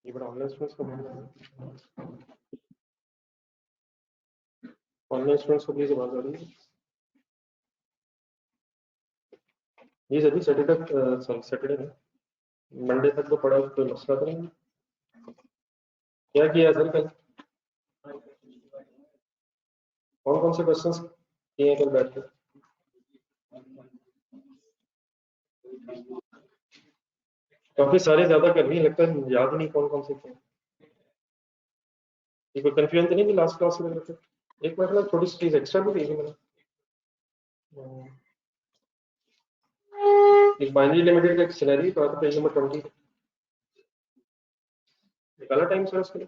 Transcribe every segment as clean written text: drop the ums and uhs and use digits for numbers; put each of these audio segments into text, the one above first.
ये बड़ा online students को ऑनलाइन स्टूडेंट्स को प्लीज आवाज आ रही है ये सभी सैटरडे तक सॉरी सैटरडे में मंडे तक तो पढ़ा कोई मसला तो नहीं क्या किया सर कल कौन से क्वेश्चंस किए कल बैठ कर काफी सारे ज्यादा कर नहीं लगता है याद नहीं कौन से किए ये कोई कंफ्यूजन तो नहीं कि लास्ट क्लास में करते एक मिनट में थोड़ी सी चीज एक्स्ट्रा भी भेजी मैंने एक बाइनरी लिमिटेड का एक सिनेरियो तो आता पेज नंबर 20 निकाला टाइम सर उसके लिए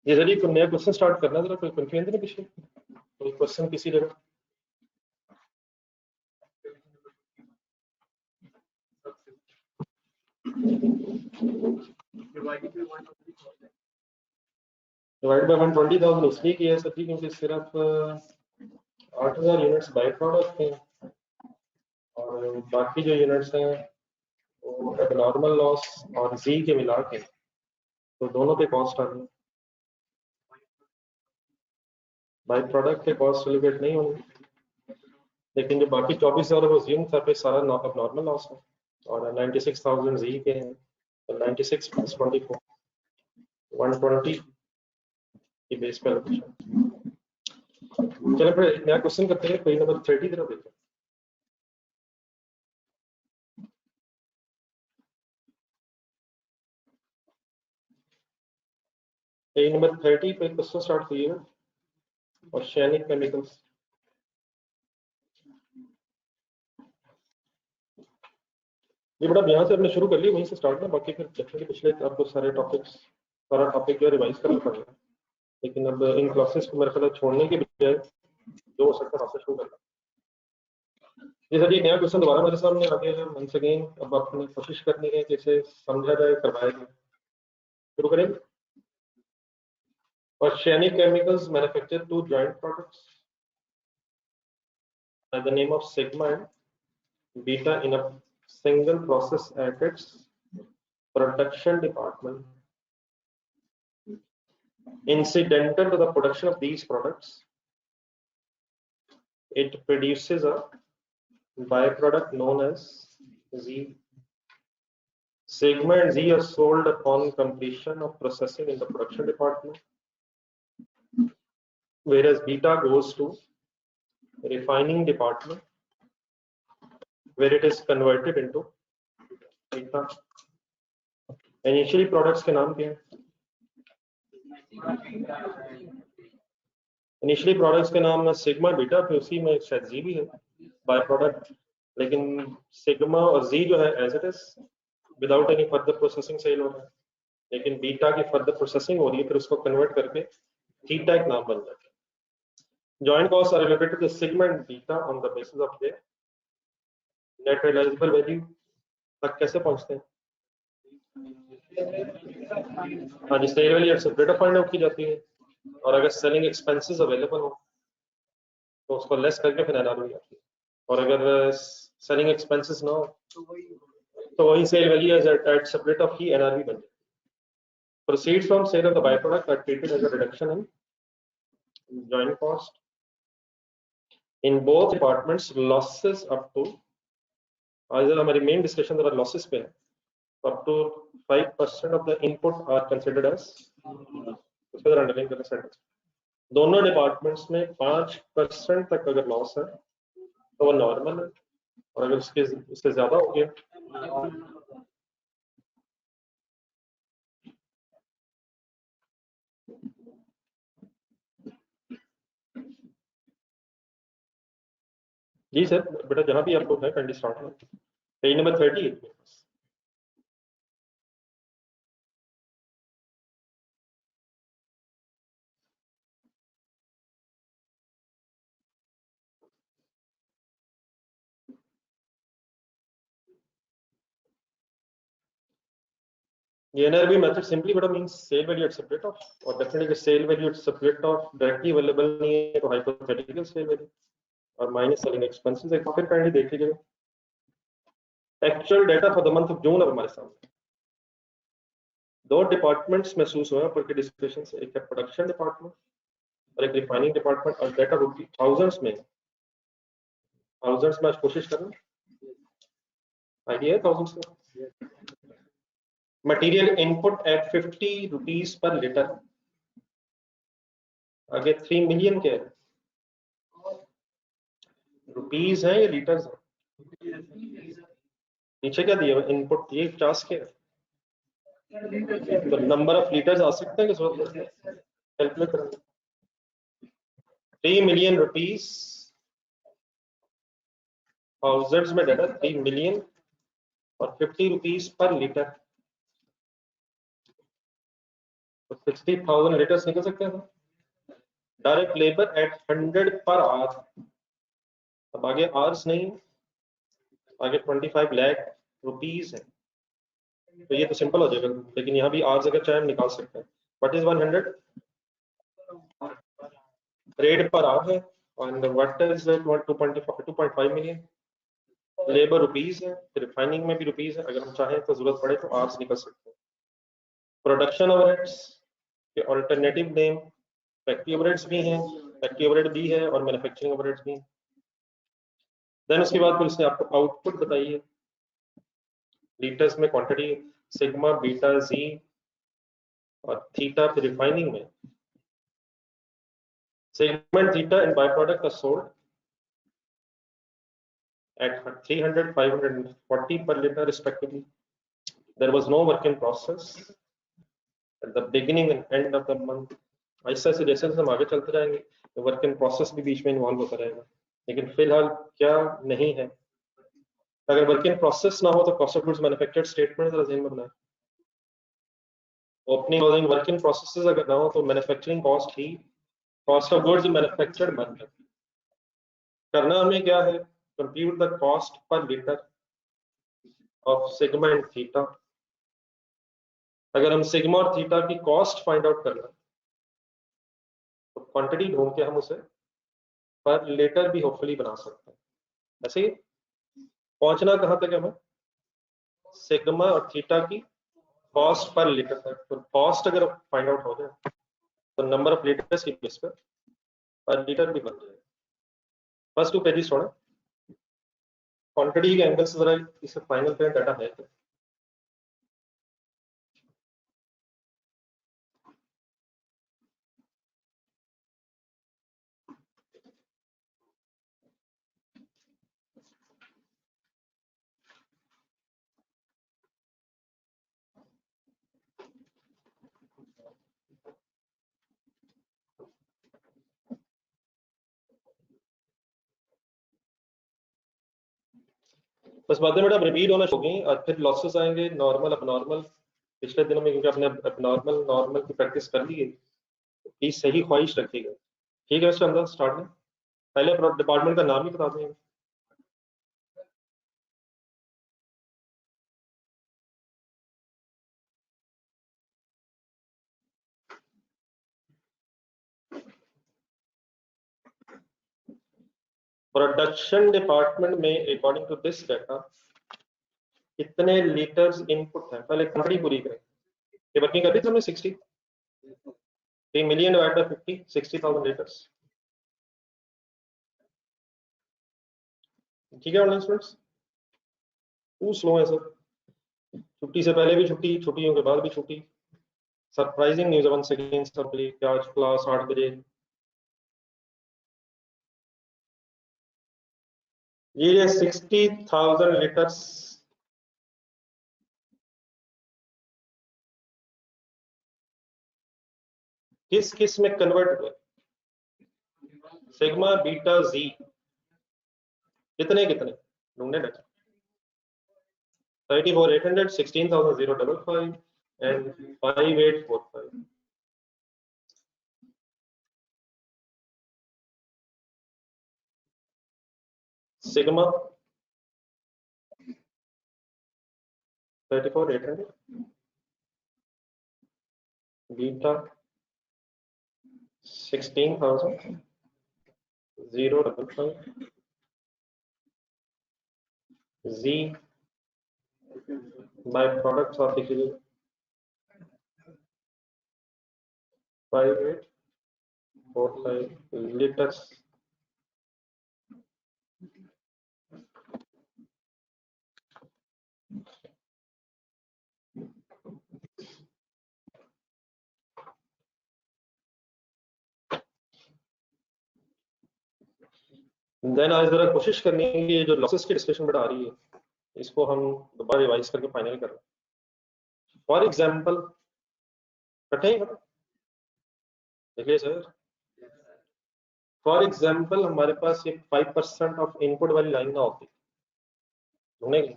ये जरिए कोई नया क्वेश्चन स्टार्ट करना जरा कोई कंफ्यूजन नहीं पिछले कोई क्वेश्चन किसी जगह डिवाइड बाय 120,000 इसलिए किया है सभी क्योंकि सिर्फ 8,000 यूनिट्स बाय प्रोडक्ट हैं और बाकी जो यूनिट्स हैं वो एबनॉर्मल लॉस और जी के मिला के तो दोनों पे कॉस्ट आ रही है बाय प्रोडक्ट के कॉस्ट एलिवेट नहीं होंगे लेकिन जो बाकी 24,000 वो जी था पे सारा एबनॉर्मल लॉस है और 96,000 जी के हैं तो 96 प्लस 24 120 की बेस पे लोकेशन चलो फिर एक नया क्वेश्चन करते हैं पेज नंबर 30 तरफ देखते हैं पेज नंबर 30 पे क्वेश्चन स्टार्ट करिएगा ऑर्गेनिक केमिकल्स ये बड़ा यहाँ से हमने शुरू कर लिया वहीं से स्टार्ट ना बाकी फिर देखेंगे पिछले आपको सारे टॉपिक्स सारा टॉपिक जो रिवाइज करना पड़ेगा लेकिन अब इन क्लासेस को मेरे ख्याल छोड़ने के बजाय जो हो सकता है वहाँ से शुरू करना ये सर ये नया क्वेश्चन दोबारा मेरे सामने आ गया है वंस अगेन अब आपने कोशिश करनी है कि इसे समझा जाए करवाया जाए शुरू करेंगे Organic chemicals manufacture two joint products by the name of sigma and beta in a single process at its production department. Incidental to the production of these products, it produces a byproduct known as Z. Sigma and Z are sold upon completion of processing in the production department, whereas beta goes to refining department, where it is converted into beta. Initially products के नाम क्या हैं? Initially products के नाम sigma beta फिर उसी में शायद जी भी है बाय प्रोडक्ट लेकिन सिग्मा और जी जो है as it is without any further processing sale हो रहा है लेकिन बीटा की फर्दर प्रोसेसिंग हो रही है फिर उसको कन्वर्ट करके थीटा एक नाम बन जाता है joint cost are related to sigma and beta on the basis of their net realizable value तक कैसे पहुंचते हैं हाँ जी sale value separate find out की जाती है और अगर सेलिंग एक्सपेंसेस अवेलेबल हो तो उसको लेस करके फिर एनआरवी आती है और अगर सेलिंग एक्सपेंसेस ना हो तो वही sale value as at separate of ही एनआरवी बन जाती है proceeds from sale of the by product are treated as a reduction in joint cost in both departments losses up to आज हमारी मेन डिस्कशन जरा लॉसेस पे है up to 5% of the input are considered as उसको जरा underline करना sentence दोनों departments में 5% तक अगर लॉस है तो वो नॉर्मल है और अगर उससे ज्यादा हो गया जी सर बेटा जहां भी आपको है कैंडी स्टार्ट है page number 30 The NRV method simply what means sale value at separate of और definitely sale value at separate of directly available नहीं है तो hypothetical sale value और minus selling expenses एक फिर काइंडली देख लीजिएगा actual data for the month of June अब हमारे सामने। दो डिपार्टमेंट्स महसूस हुए ऊपर के डिस्कशन से, एक है प्रोडक्शन डिपार्टमेंट और एक रिफाइनिंग डिपार्टमेंट, और डेटा रुपी थाउजेंड्स में आज कोशिश करना, आइडिया है थाउजेंड्स में। Material input at 50 rupees per litre, आगे 3 मिलियन के रुपीज है या लीटर्स है? नीचे क्या दिया हुआ इनपुट, ये 50 के तो नंबर ऑफ लीटर्स आ सकते हैं कि कैलकुलेट करेंगे। 3 मिलियन रुपीज थाउजेंड्स में डाटा 3 मिलियन और 50 रुपीज पर लीटर, तो 60,000 लीटर्स निकल सकते हैं। Direct labour eight 100 per hour, अब आगे आवर्स नहीं, आगे 25 लाख रुपीज है, तो ये तो सिंपल हो जाएगा, लेकिन यहाँ भी आवर्स अगर चाहे हम निकाल सकते हैं। What is 100 rate per hour है, और what is 2.5 million labour rupees है, रिफाइनिंग में भी रुपीज है, अगर हम चाहें तो जरूरत पड़े तो आवर्स निकल सकते हैं। प्रोडक्शन ओवरहेड्स के ऑल्टरनेटिव नेम फैक्ट्री ओवरहेड्स भी हैं, फैक्ट्री ओवरहेड भी है और मैन्युफैक्चरिंग ओवरहेड्स भी। देन उसके बाद फिर उसने आपको आउटपुट बताई है, लीटर्स में क्वांटिटी सिग्मा बीटा जी और थीटा फिर रिफाइनिंग में segment theta in by product sold at 300 540 per liter respectively. There was no work in process at the beginning and end of the month. ऐसा से जैसे हम आगे चलते जाएंगे तो वर्क इन प्रोसेस भी बीच में इन्वॉल्व होता रहेगा, लेकिन फिलहाल क्या नहीं है, अगर वर्क इन प्रोसेस ना हो तो cost of goods manufactured statement जरा ध्यान में बनाएं। Opening closing work in processes अगर ना हो तो manufacturing cost he cost of goods manufactured बन जाती है। करना हमें क्या है, compute the cost per litre of segment theta. अगर हम सिग्मा और थीटा की कॉस्ट फाइंड आउट करना तो क्वांटिटी ढूंढ के हम उसे पर लीटर भी होपफुली बना सकते हैं। ऐसे ही पहुंचना कहां तक है हमें, सिग्मा और थीटा की कॉस्ट पर लीटर तक। तो कॉस्ट अगर फाइंड आउट हो जाए तो नंबर ऑफ लीटर्स की बेस पर लीटर भी बन जाएगा। फर्स्ट 2 पेजेस छोड़े, क्वांटिटी के एंगल से जरा इसे फाइनल करें, डाटा है तो बस बातें बेटा रिपीट होना होगी और फिर लॉसेस आएंगे नॉर्मल अपनॉर्मल। पिछले दिनों में क्योंकि आपने अपनॉर्मल नॉर्मल की प्रैक्टिस कर ली है, प्लीज सही ख्वाहिश रखिएगा। ठीक है मिस्टर हमजा, स्टार्ट में पहले डिपार्टमेंट का नाम ही बता देंगे। प्रोडक्शन डिपार्टमेंट में अकॉर्डिंग टू दिस डाटा कितने लीटर्स इनपुट है, पहले क्वांटिटी पूरी करें। ये वर्किंग कर रही थी हमने 60 3 मिलियन डिवाइड बाय 50 60,000 लीटर्स। ठीक है ऑनलाइन स्टूडेंट्स, टू स्लो है सर, छुट्टी से पहले भी छुट्टी, छुट्टियों के बाद भी छुट्टी। Surprising news one second sir, आज क्लास 8 बजे। ये 60,000 लीटर्स किस किस में कन्वर्ट हुए, सिग्मा बीटा जी कितने कितने ढूंढने लगे। 34,800 16,055 and 5845। सिग्मा 34,800, बीटा 16,055, जी बाय प्रोडक्ट्स आप लिख लीजिए 5845 लीटर्स। देन आज जरा कोशिश करनी है कि ये जो लॉसेस की डिस्कशन बेटा आ रही है इसको हम दोबारा रिवाइज करके फाइनल करें। फॉर एग्जांपल कटे देखिए सर, फॉर एग्जांपल हमारे पास ये 5% ऑफ इनपुट वाली लाइन ना होती, ढूंढेंगे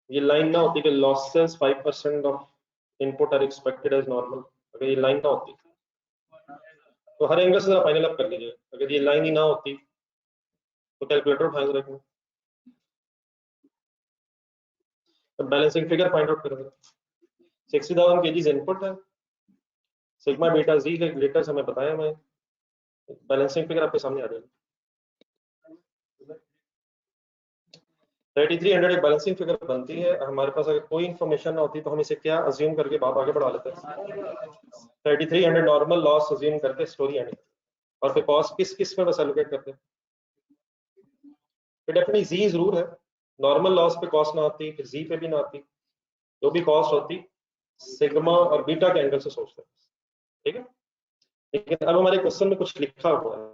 ये लाइन ना होती कि losses 5% of input are expected as normal, अगर ये लाइन ना होती तो हर एंगल से जरा फाइनल अप कर लीजिए। अगर ये लाइन ही ना होती तो कैलकुलेटर उठाएं जरा, तो बैलेंसिंग फिगर फाइंड आउट करेंगे। 60,000 kg इनपुट है, सिग्मा बीटा जी के लीटर्स हमें बताया, मैं बैलेंसिंग फिगर आपके सामने आ जाएगी। 3300 एक बैलेंसिंग फिगर बनती है। हमारे पास अगर कोई इन्फॉर्मेशन ना होती तो हम इसे क्या अज्यूम करके बात आगे बढ़ा लेते हैं, 3300 नॉर्मल लॉस अज्यूम करके स्टोरी एंड, और फिर कॉस्ट किस किस में बस एलोकेट करते हैं। फिर डेफिनेटली जी जरूर है, नॉर्मल लॉस पे कॉस्ट ना आती, फिर जी पे भी ना आती, जो भी कॉस्ट होती सिग्मा और बीटा के एंगल से सोचते हैं, ठीक है। लेकिन अब हमारे क्वेश्चन में कुछ लिखा हुआ है,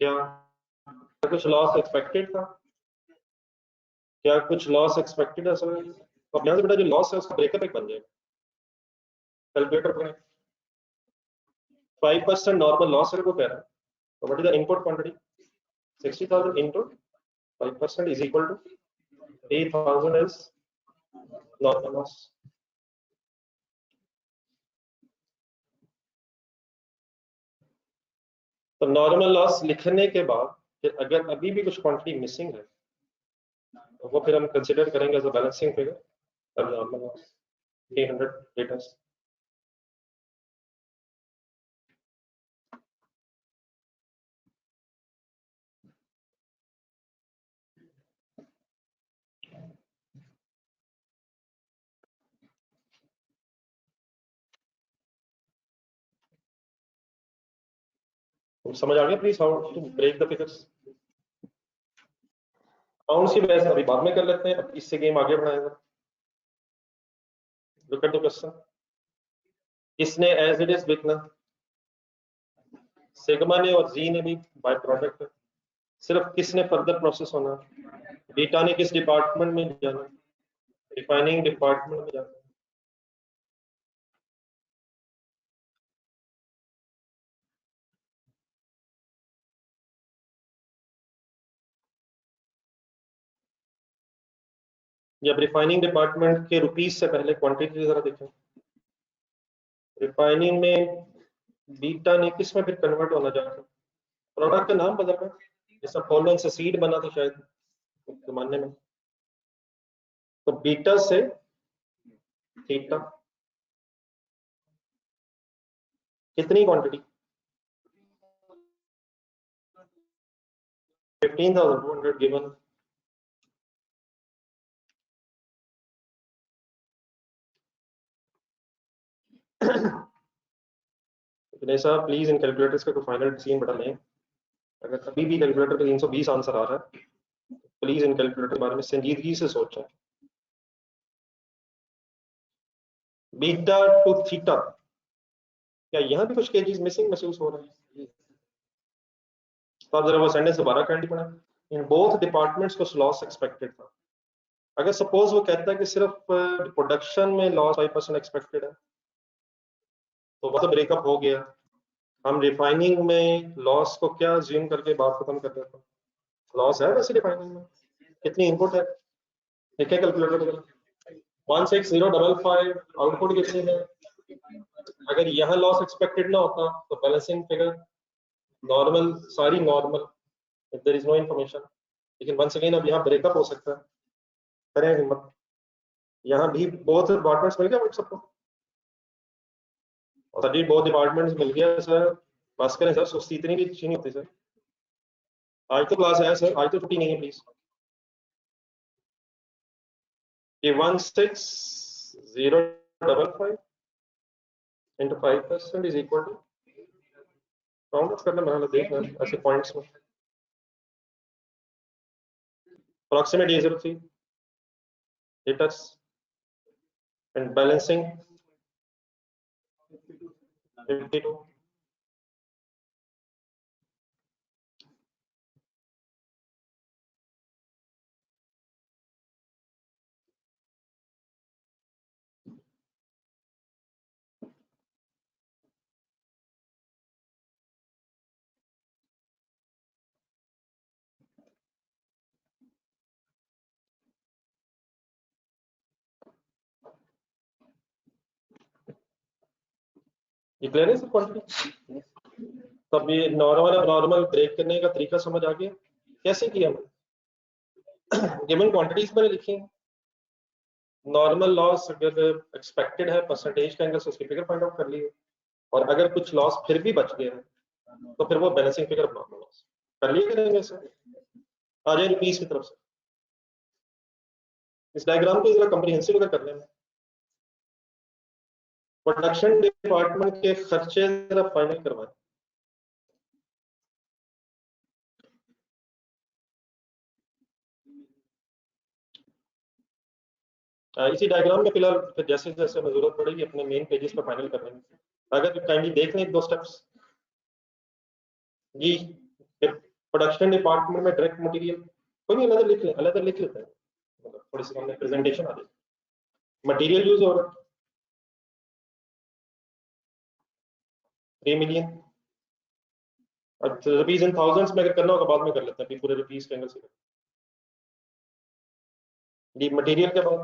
क्या कुछ लॉस एक्सपेक्टेड था, क्या कुछ लॉस एक्सपेक्टेड है सर? तो अब यहाँ से बेटा जो लॉस है उसका ब्रेकअप एक बन जाएगा कैलकुलेटर पर। 5% नॉर्मल लॉस है को कह रहा है, तो what is the input quantity, 60,000 into 5% is equal to 8,000 is normal loss. तो नॉर्मल लॉस लिखने के बाद फिर अगर अभी भी कुछ क्वांटिटी मिसिंग है तो वो फिर हम कंसिडर करेंगे एज अ बैलेंसिंग फिगर, तब नॉर्मल लॉस 300 लीटर्स। समझ आ गया please how to break the figures. Amounts की बहस अभी बाद में कर लेते हैं, अब इससे गेम आगे बढ़ाएगा। लुक एट द क्वेश्चन, किसने एज इट इज लिखना, सिग्मा ने और जी ने भी बाय प्रोडक्ट, सिर्फ किसने फर्दर प्रोसेस होना, बीटा ने किस डिपार्टमेंट में जाना, रिफाइनिंग डिपार्टमेंट में जाना। जब रिफाइनिंग डिपार्टमेंट के रुपीस से पहले क्वांटिटी जरा देखें, रिफाइनिंग में बीटा ने किस में फिर कन्वर्ट होना जाना, प्रोडक्ट का नाम बदलना, जैसा पोलन से सीड बना था शायद जमाने में, तो बीटा से थीटा, कितनी क्वांटिटी, 15,200 गिवन। साहब प्लीज इन कैलकुलेटर्स का कोई फाइनल डिसीजन बता लें। अगर कभी भी कैलकुलेटर पे 320 आंसर आ रहा है तो प्लीज इन कैलकुलेटर के बारे में संजीदगी से सोचें। बीटा टू थीटा, क्या यहाँ भी कुछ केजीज मिसिंग महसूस हो रहा है? तो आप जरा वो सेंटेंस दोबारा कैंडी पढ़ा, इन बोथ डिपार्टमेंट्स को लॉस एक्सपेक्टेड था। अगर सपोज वो कहता है कि सिर्फ प्रोडक्शन में लॉस 5% एक्सपेक्टेड है तो वह तो ब्रेकअप हो गया। हम रिफाइनिंग में लॉस को क्या ज्यूम करके बात खत्म कर देते हैं, लॉस है वैसे रिफाइनिंग में, कितनी इनपुट है, देखिए कैलकुलेटर 16055, आउटपुट कितनी है। अगर यहाँ लॉस एक्सपेक्टेड ना होता तो balancing figure normal, sorry normal, if there is no information. लेकिन वंस अगेन अब यहाँ ब्रेकअप हो सकता है, करें हिम्मत, यहाँ भी बहुत डिपार्टमेंट्स मिल गया सबको, और सभी बहुत डिपार्टमेंट्स मिल गया सर, बस करें सर, सुस्ती इतनी भी अच्छी नहीं होती सर। आज तो क्लास है सर, आज तो छुट्टी नहीं है प्लीज। कि 16055 into 5% is equal to, round of करना मैंने देखना ऐसे पॉइंट्स में, approximate A03 hitters and balancing 52. ये क्लियर है सर क्वांटिटी? तो अब ये नॉर्मल ब्रेक करने का तरीका समझ आ गया कैसे किया हमने? गिवन क्वांटिटीज मैंने लिखी है, नॉर्मल लॉस अगर एक्सपेक्टेड है परसेंटेज के एंगल से उसकी फिगर फाइंड आउट कर लिए, और अगर कुछ लॉस फिर भी बच गया है तो फिर वो balancing figure of normal loss कर लिए करेंगे सर। आ जाए रुपीस की तरफ से, इस डायग्राम को जरा कंप्रीहेंसिव अगर कर लें, प्रोडक्शन डिपार्टमेंट के खर्चे जरा फाइनल करवाएं। इसी डायग्राम में फिलहाल फिर जैसे जैसे हमें जरूरत पड़ेगी अपने मेन पेजेस पर फाइनल कर लेंगे। अगर काइंडली देख लें 2 स्टेप्स जी। प्रोडक्शन डिपार्टमेंट में डायरेक्ट मटेरियल कोई नहीं, अलग लिख लेते हैं, मतलब थोड़ी सी हमने प्रेजेंटेशन आ जाए। मटेरियल यूज हो रहा है 3 मिलियन, और रुपीज इन थाउजेंड्स में अगर करना होगा बाद में कर लेते हैं, अभी पूरे रुपीज के एंगल से जी। मटेरियल के बाद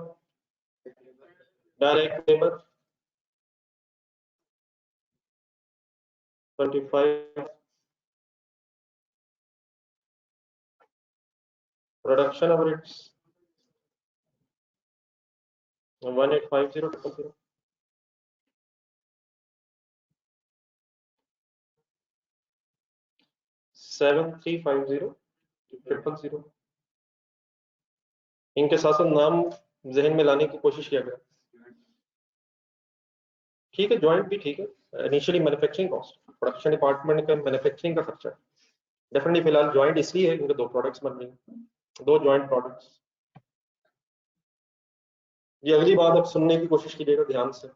डायरेक्ट लेबर 25, प्रोडक्शन ओवरहेड्स 1850000, 735000। इनके साथ साथ नाम जहन में लाने की कोशिश किया गया। ठीक है, जॉइंट भी ठीक है। Initially manufacturing cost, production department का मैन्युफैक्चरिंग का खर्चा डेफिनेटली फिलहाल जॉइंट इसलिए है क्योंकि 2 प्रोडक्ट्स बन रही हैं, 2 जॉइंट प्रोडक्ट्स। ये अगली बात अब सुनने की कोशिश कीजिएगा ध्यान से।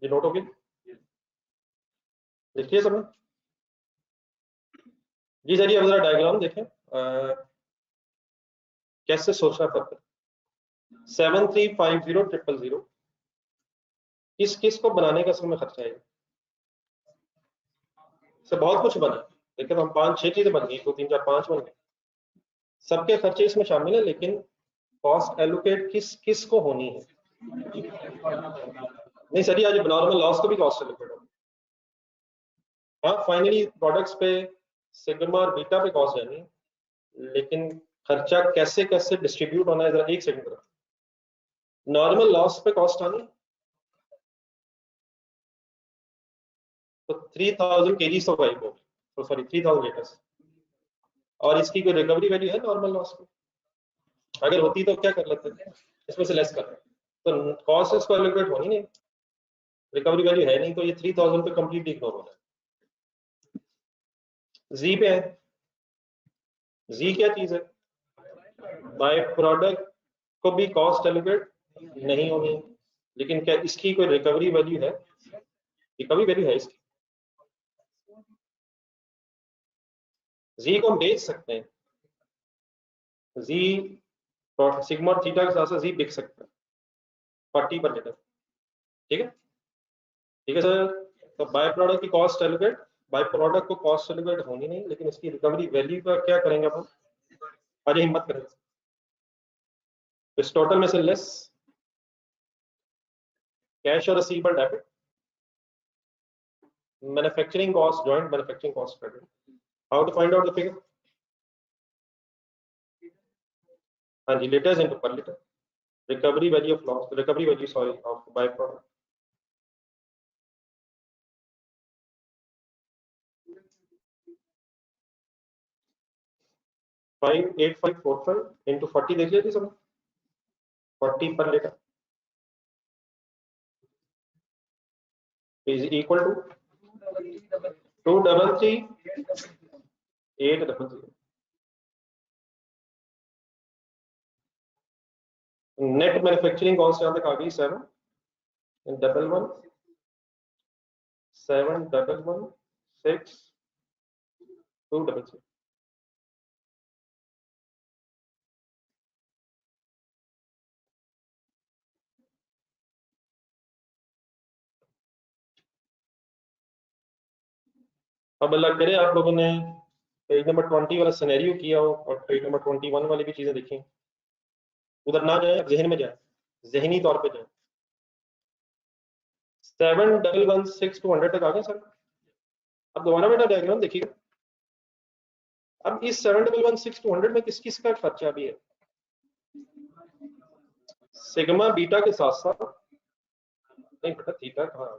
ये नोट हो गया, देखिए समय जी सर। ये अब जरा डायग्राम देखें कैसे सोचना पड़ता है। 7350000 किस किस को बनाने का समय खर्चा है? सर बहुत कुछ बना, लेकिन हम 5-6 चीजें बन गई, 2 3 4 5 बन गए, सबके खर्चे इसमें शामिल है, लेकिन कॉस्ट एलोकेट किस किस को होनी है? नहीं सर, ये आज नॉर्मल लॉस को भी कॉस्ट एलोकेट होगी। हाँ, फाइनली प्रोडक्ट्स पे सिग्मा और बीटा पे कॉस्ट जानी है, लेकिन खर्चा कैसे कैसे डिस्ट्रीब्यूट होना है जरा एक सेकंड पर। नॉर्मल लॉस पे कॉस्ट आनी तो 3000 केजीज तो गायब होगी, तो सॉरी 3000 लीटर्स, और इसकी कोई रिकवरी वैल्यू है नॉर्मल लॉस की? अगर होती तो क्या कर लेते थे, इसमें से लेस कर रहे, तो कॉस्ट इसको एलोकेट होनी नहीं, रिकवरी वैल्यू है नहीं, तो ये 3000 पे कंप्लीट इग्नोर हो रहा है। जी पे है, जी क्या चीज है? बाय प्रोडक्ट को भी कॉस्ट एलोकेट नहीं होनी, लेकिन क्या इसकी कोई रिकवरी वैल्यू है? रिकवरी वैल्यू है इसकी, जी को हम बेच सकते हैं, जी सिग्मा और थीटा के साथ साथ जी बिक सकता है 40 पर लीटर। ठीक है, ठीक है सर। तो बाय प्रोडक्ट की कॉस्ट एलोकेट, बाय प्रोडक्ट को कॉस्ट एलोकेट होनी नहीं, लेकिन इसकी रिकवरी वैल्यू का क्या करेंगे अपन? अरे हिम्मत करें, इस टोटल में से लेस कैश और receivable debit, manufacturing cost, joint manufacturing cost credit. How to find out the figure? हाँ जी, litres into per litre, recovery value of loss, recovery value sorry of by product. 58545 into 40 देखिए जी सब 40 per litre is equal to 233,800. Net manufacturing cost यहाँ तक आ गई 711,711,6,200. अब अल्लाह करे आप लोगों ने पेज नंबर 20 वाला सिनेरियो किया हो और पेज नंबर 21 वाली भी चीजें देखी, उधर ना जाए, जहन में जाए, जहनी तौर पे जाए। 711,6,200 तक आ गए सर। अब दोबारा बेटा डायग्राम देखिएगा। अब इस 711,6,200 में किस किस का खर्चा भी है? सिग्मा बीटा के साथ साथ, नहीं बेटा थीटा कहाँ,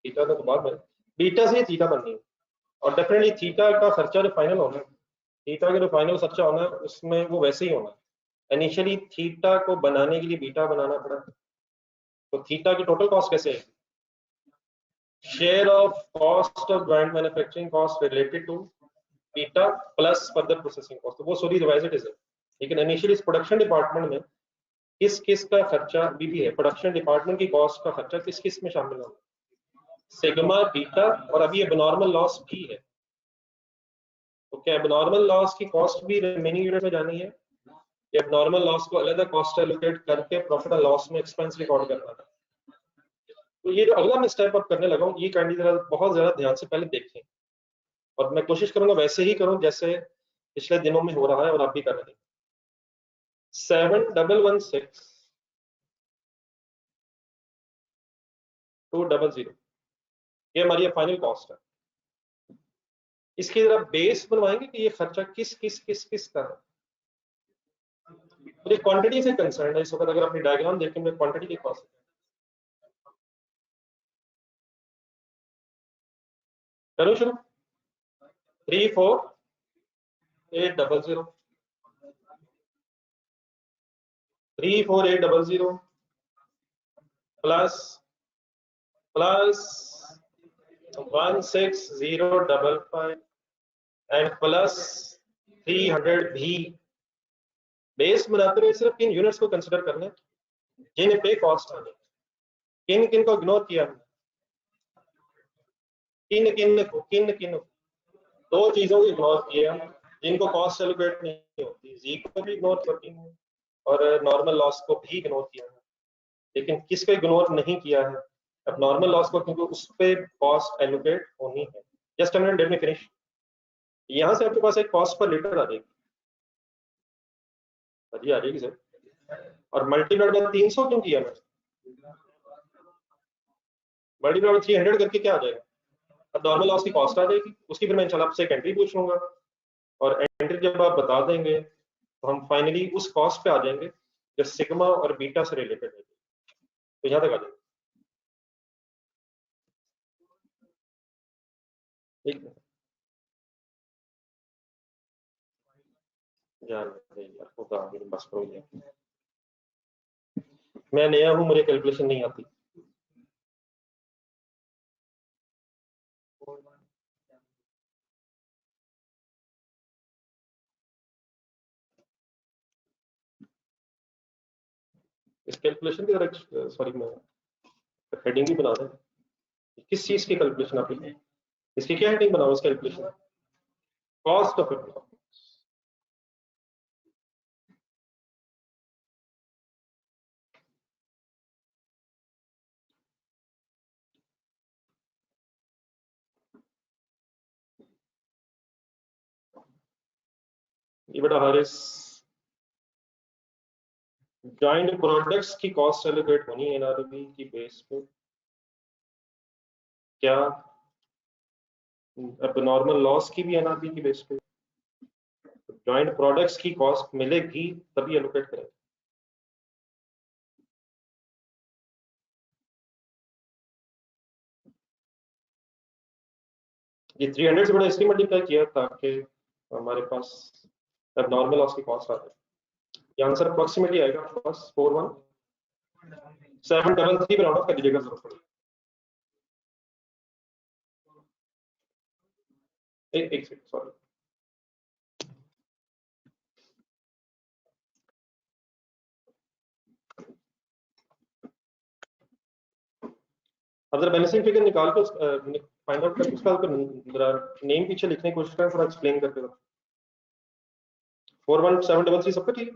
थीटा तो बाद में, बीटा से थीटा बननी है और डेफिनेटली थीटा का खर्चा जो फाइनल होना है, थीटा का जो फाइनल खर्चा होना है उसमें वो वैसे ही होना है। इनिशियली थीटा को बनाने के लिए बीटा बनाना पड़ा, तो थीटा की टोटल कॉस्ट कैसे है? Share of cost of joint manufacturing cost related to beta plus further processing cost, तो वो सॉरी रिवाइज्ड है। लेकिन इनिशियली इस प्रोडक्शन डिपार्टमेंट में किस किस का खर्चा भी है, प्रोडक्शन डिपार्टमेंट की कॉस्ट का खर्चा किस किस में शामिल होगा? सिग्मा बीटा और अभी एबनॉर्मल लॉस भी है। तो क्या एबनॉर्मल लॉस की कॉस्ट भी रिमेनिंग यूनिट में जानी है? एबनॉर्मल लॉस को अलग कॉस्ट एलोकेट करके प्रॉफिट एंड लॉस में एक्सपेंस रिकॉर्ड करना था। तो ये जो अगला मैं स्टेप अप करने लगा हूँ, ये कैंडिडेट बहुत ज्यादा ध्यान से पहले देखें और मैं कोशिश करूंगा वैसे ही करूं जैसे पिछले दिनों में हो रहा है और आप भी कर रहे हैं। 711,6,200 ये हमारी फाइनल कॉस्ट है। इसकी जरा बेस बनवाएंगे कि ये खर्चा किस किस किस किस का है। मुझे क्वांटिटी से कंसर्न है इस वक्त। अगर अपनी डायग्राम देखें मैं क्वांटिटी के पास करूं शुरू। 34800 34800 प्लस प्लस 16055 एंड प्लस 300 भी। बेस बनाते हुए सिर्फ किन यूनिट्स को कंसिडर करना है जिन्हें पे कॉस्ट आने, किन किन को इग्नोर किया, किन किन किन दो चीजों को इग्नोर किया जिनको कॉस्ट एलोकेट नहीं होती, जी को भी इग्नोर करती है और नॉर्मल लॉस को भी इग्नोर किया है। लेकिन किसको इग्नोर नहीं किया है? अब नॉर्मल लॉस को, क्योंकि उस पर कॉस्ट एलोकेट होनी है। Just a minute, let me finish. यहां से आपके पास एक कॉस्ट पर लीटर आ जाएगी, जी आ जाएगी सर। और मल्टीप्लाइड बाय 300 क्यों किया मैं? मल्टीप्लाइड बाय 300 करके क्या आ जाएगा? अब नॉर्मल लॉस की कॉस्ट आ जाएगी, उसकी फिर मैं इंशाल्लाह आपसे एक एंट्री पूछ लूंगा और एंट्री जब आप बता देंगे तो हम फाइनली उस कॉस्ट पे आ जाएंगे जो सिग्मा और बीटा से रिलेटेड है। तो यहाँ तक आ जाएंगे, ठीक है? यार खुदा बस करो, मैं नया हूँ, मुझे कैलकुलेशन नहीं आती। इस कैलकुलेशन की तरह सॉरी मैं हेडिंग भी बना दें। किस चीज की कैलकुलेशन आप लिखें, इसकी क्या हेडिंग बनाओ? इस कैलकुलेशन कॉस्ट ऑफ इट। ये बेटा हारिस, जॉइंट प्रोडक्ट्स की कॉस्ट एलोकेट होनी है एनआरबी की बेस पे। क्या अब नॉर्मल लॉस की भी एनआरबी की बेस पे जॉइंट प्रोडक्ट्स की कॉस्ट मिलेगी तभी एलोकेट करें। ये 300 से बड़ा इसलिए मल्टीप्लाई किया ताकि हमारे पास एबनॉर्मल लॉस की कॉस्ट आता है। ये आंसर अप्रोक्सीमेटली आएगा आपके पास 41733 पर आउट ऑफ कर दीजिएगा जरूरत पड़े। एक सेकंड सॉरी, अब जरा बैलेंसिंग फिगर निकाल के फाइंड आउट करके उसका जरा नेम पीछे लिखने की कोशिश करें, थोड़ा एक्सप्लेन करके। 41733 सबका ठीक है?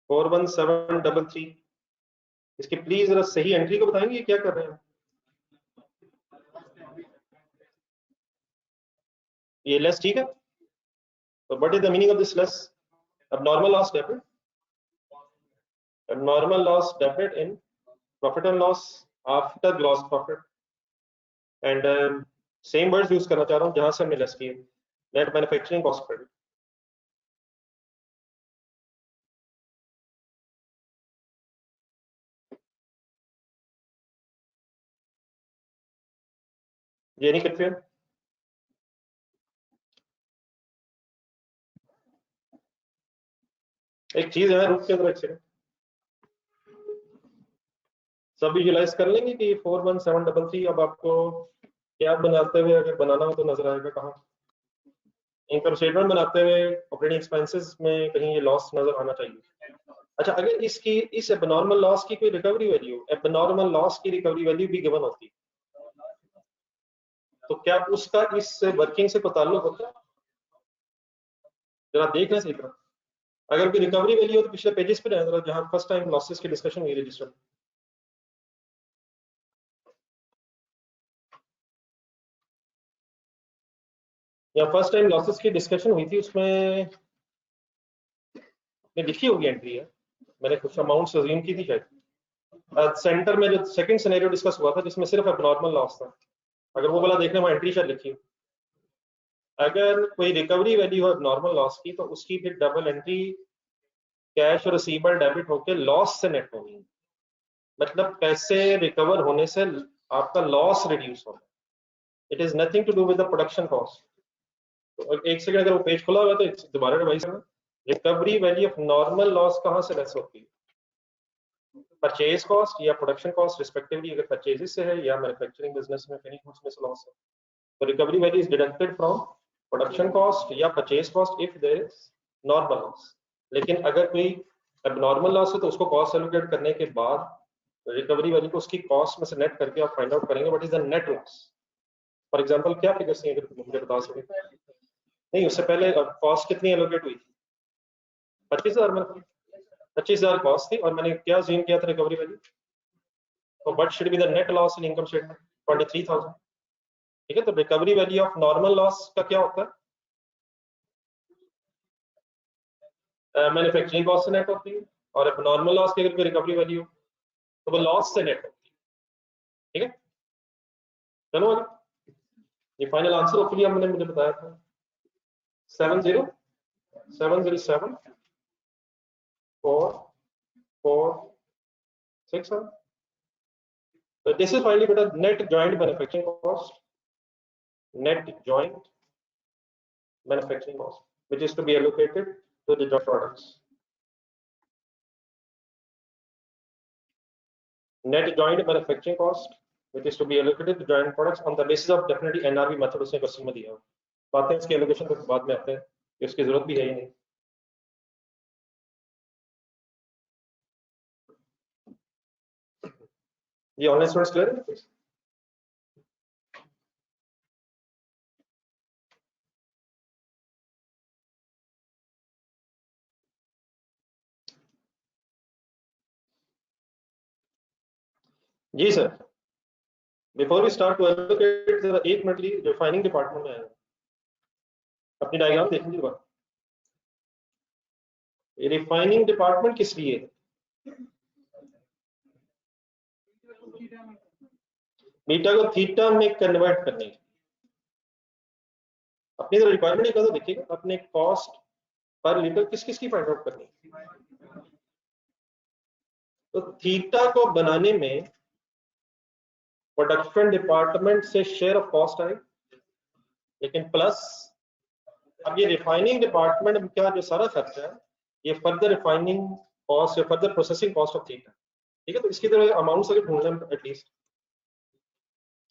41733 इसकी प्लीज जरा सही एंट्री को बताएंगे क्या कर रहे हैं? ये लेस ठीक है, तो what is the meaning of this less? abnormal loss debit, abnormal loss debit in profit and loss after gross profit, and same words use करना चाह रहा हूं जहां से हमने लेस किए, नेट मैन्युफैक्चरिंग कॉस्ट क्रेडिट। ये नहीं कितने एक चीज है रूप के अंदर एक सेकंड सब विजुलाइज कर लेंगे कि 41733 अब आपको क्या बनाते हुए अगर बनाना हो तो नजर आएगा कहाँ? इनकम स्टेटमेंट बनाते हुए ऑपरेटिंग एक्सपेंसेस में कहीं ये लॉस नजर आना चाहिए। अच्छा, अगर इसकी इस एबनॉर्मल लॉस की कोई रिकवरी वैल्यू, एबनॉर्मल लॉस की रिकवरी वैल्यू भी गिवन होती तो क्या उसका इस वर्किंग से कोई ताल्लुक होता है? जरा देख लें सही तरह। अगर कोई रिकवरी वैल्यू हो तो पिछले पेजेस पे जरा जहां फर्स्ट टाइम लॉसेस की डिस्कशन हुई रजिस्टर, या फर्स्ट टाइम लॉसेस की डिस्कशन हुई थी उसमें लिखी होगी एंट्री है, मैंने कुछ अमाउंट्स अज्यूम की थी शायद। सेंटर में जो सेकंड सिनेरियो डिस्कस हुआ था जिसमें सिर्फ एबनॉर्मल लॉस था, अगर वो वाला देखने में एंट्री शायद लिखी, अगर कोई रिकवरी वैल्यू है नॉर्मल लॉस की तो उसकी फिर डबल एंट्री कैश और रिसीवेबल डेबिट होकर लॉस से नेट होगी, मतलब पैसे रिकवर होने से आपका लॉस रिड्यूस होगा। It is nothing to do with the production cost. तो एक सेकंड अगर वो पेज खुला हुआ है तो दोबारा रिवाइज करना। Recovery value of normal loss कहां से लेस होती है? परचेज कॉस्ट या प्रोडक्शन कॉस्ट रिस्पेक्टिवली, अगर परचेजेस से है या मैन्युफैक्चरिंग बिजनेस में फिनिश गुड्स में से लॉस है तो recovery value is deducted from production cost या purchase cost if there is normal loss. लेकिन अगर कोई एबनॉर्मल लॉस है तो उसको कॉस्ट एलोकेट करने के बाद रिकवरी वैल्यू को उसकी कॉस्ट में से नेट करके आप फाइंड आउट करेंगे what is the net loss. For example क्या फिगर्स हैं अगर मुझे बता सके? नहीं, उससे पहले कॉस्ट कितनी एलोकेट हुई थी? 25,000 में 25,000 कॉस्ट थी और मैंने क्या अज्यूम किया था रिकवरी वैल्यू, तो what should be the net loss in income statement? 23,000। ठीक है, तो recovery value of normal loss का क्या होता है? मैन्युफैक्चरिंग कॉस्ट से नेट होती है, और एबनॉर्मल लॉस की अगर कोई रिकवरी वैल्यू तो वो लॉस से नेट होती है। ठीक है, चलो आगे। ये फाइनल आंसर होपफुली हमने मुझे बताया था 70707 4 4 6 7। So this is finally better net joint manufacturing cost, net joint manufacturing cost, which is to be allocated to the joint products. Net joint manufacturing cost, which is to be allocated to joint products on the basis of definitely NRV method उसने question में दिया। बातें इसके allocation के बाद में आते हैं, इसकी जरूरत भी है ही नहीं। ये ऑनलाइन स्टूडेंट्स क्लियर है? जी sir, before we start to allocate जरा एक मिनट लिए रिफाइनिंग डिपार्टमेंट में आए, अपनी डायग्राम देख लीजिए। रिफाइनिंग डिपार्टमेंट किस लिए है? बीटा को थीटा में कन्वर्ट करने की अपनी तो रिक्वायरमेंट एक तो देखिएगा, अपने कॉस्ट पर लीटर किस किस की फाइंड आउट करनी है। तो थीटा को बनाने में प्रोडक्शन डिपार्टमेंट से शेयर ऑफ कॉस्ट आए, लेकिन प्लस अब ये रिफाइनिंग डिपार्टमेंट का जो सारा खर्चा है ये फर्दर रिफाइनिंग कॉस्ट या further processing cost of theta, ठीक है। तो इसकी तरह अमाउंट्स अगर ढूंढ लें एटलीस्ट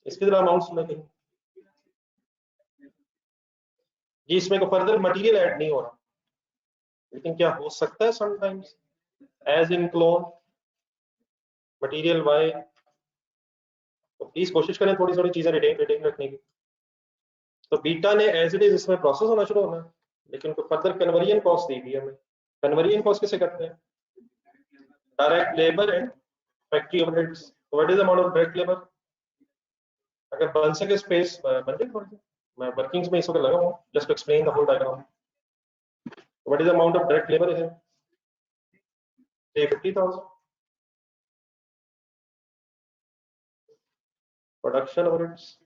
इसकी तरह अमाउंट्स में कहीं जी इसमें को फर्दर मटेरियल ऐड नहीं हो रहा, लेकिन क्या हो सकता है sometimes as in clone material Y, तो प्लीज कोशिश करें थोड़ी थोड़ी चीजें रिटेन रखने की। तो बीटा ने एज इट इज इसमें प्रोसेस होना शुरू होना है, लेकिन कोई फर्दर कन्वर्जन कॉस्ट दी हुई है हमें। कन्वर्जन कॉस्ट कैसे करते हैं? Direct labour and factory overheads. What is the amount of direct labour? अगर बन सके स्पेस बन जाए थोड़ी सी, मैं वर्किंग्स में इस वक्त लगा हूँ just to explain the whole diagram. What is the amount of direct labour है? 50,000। प्रोडक्शन ओवरहेड्स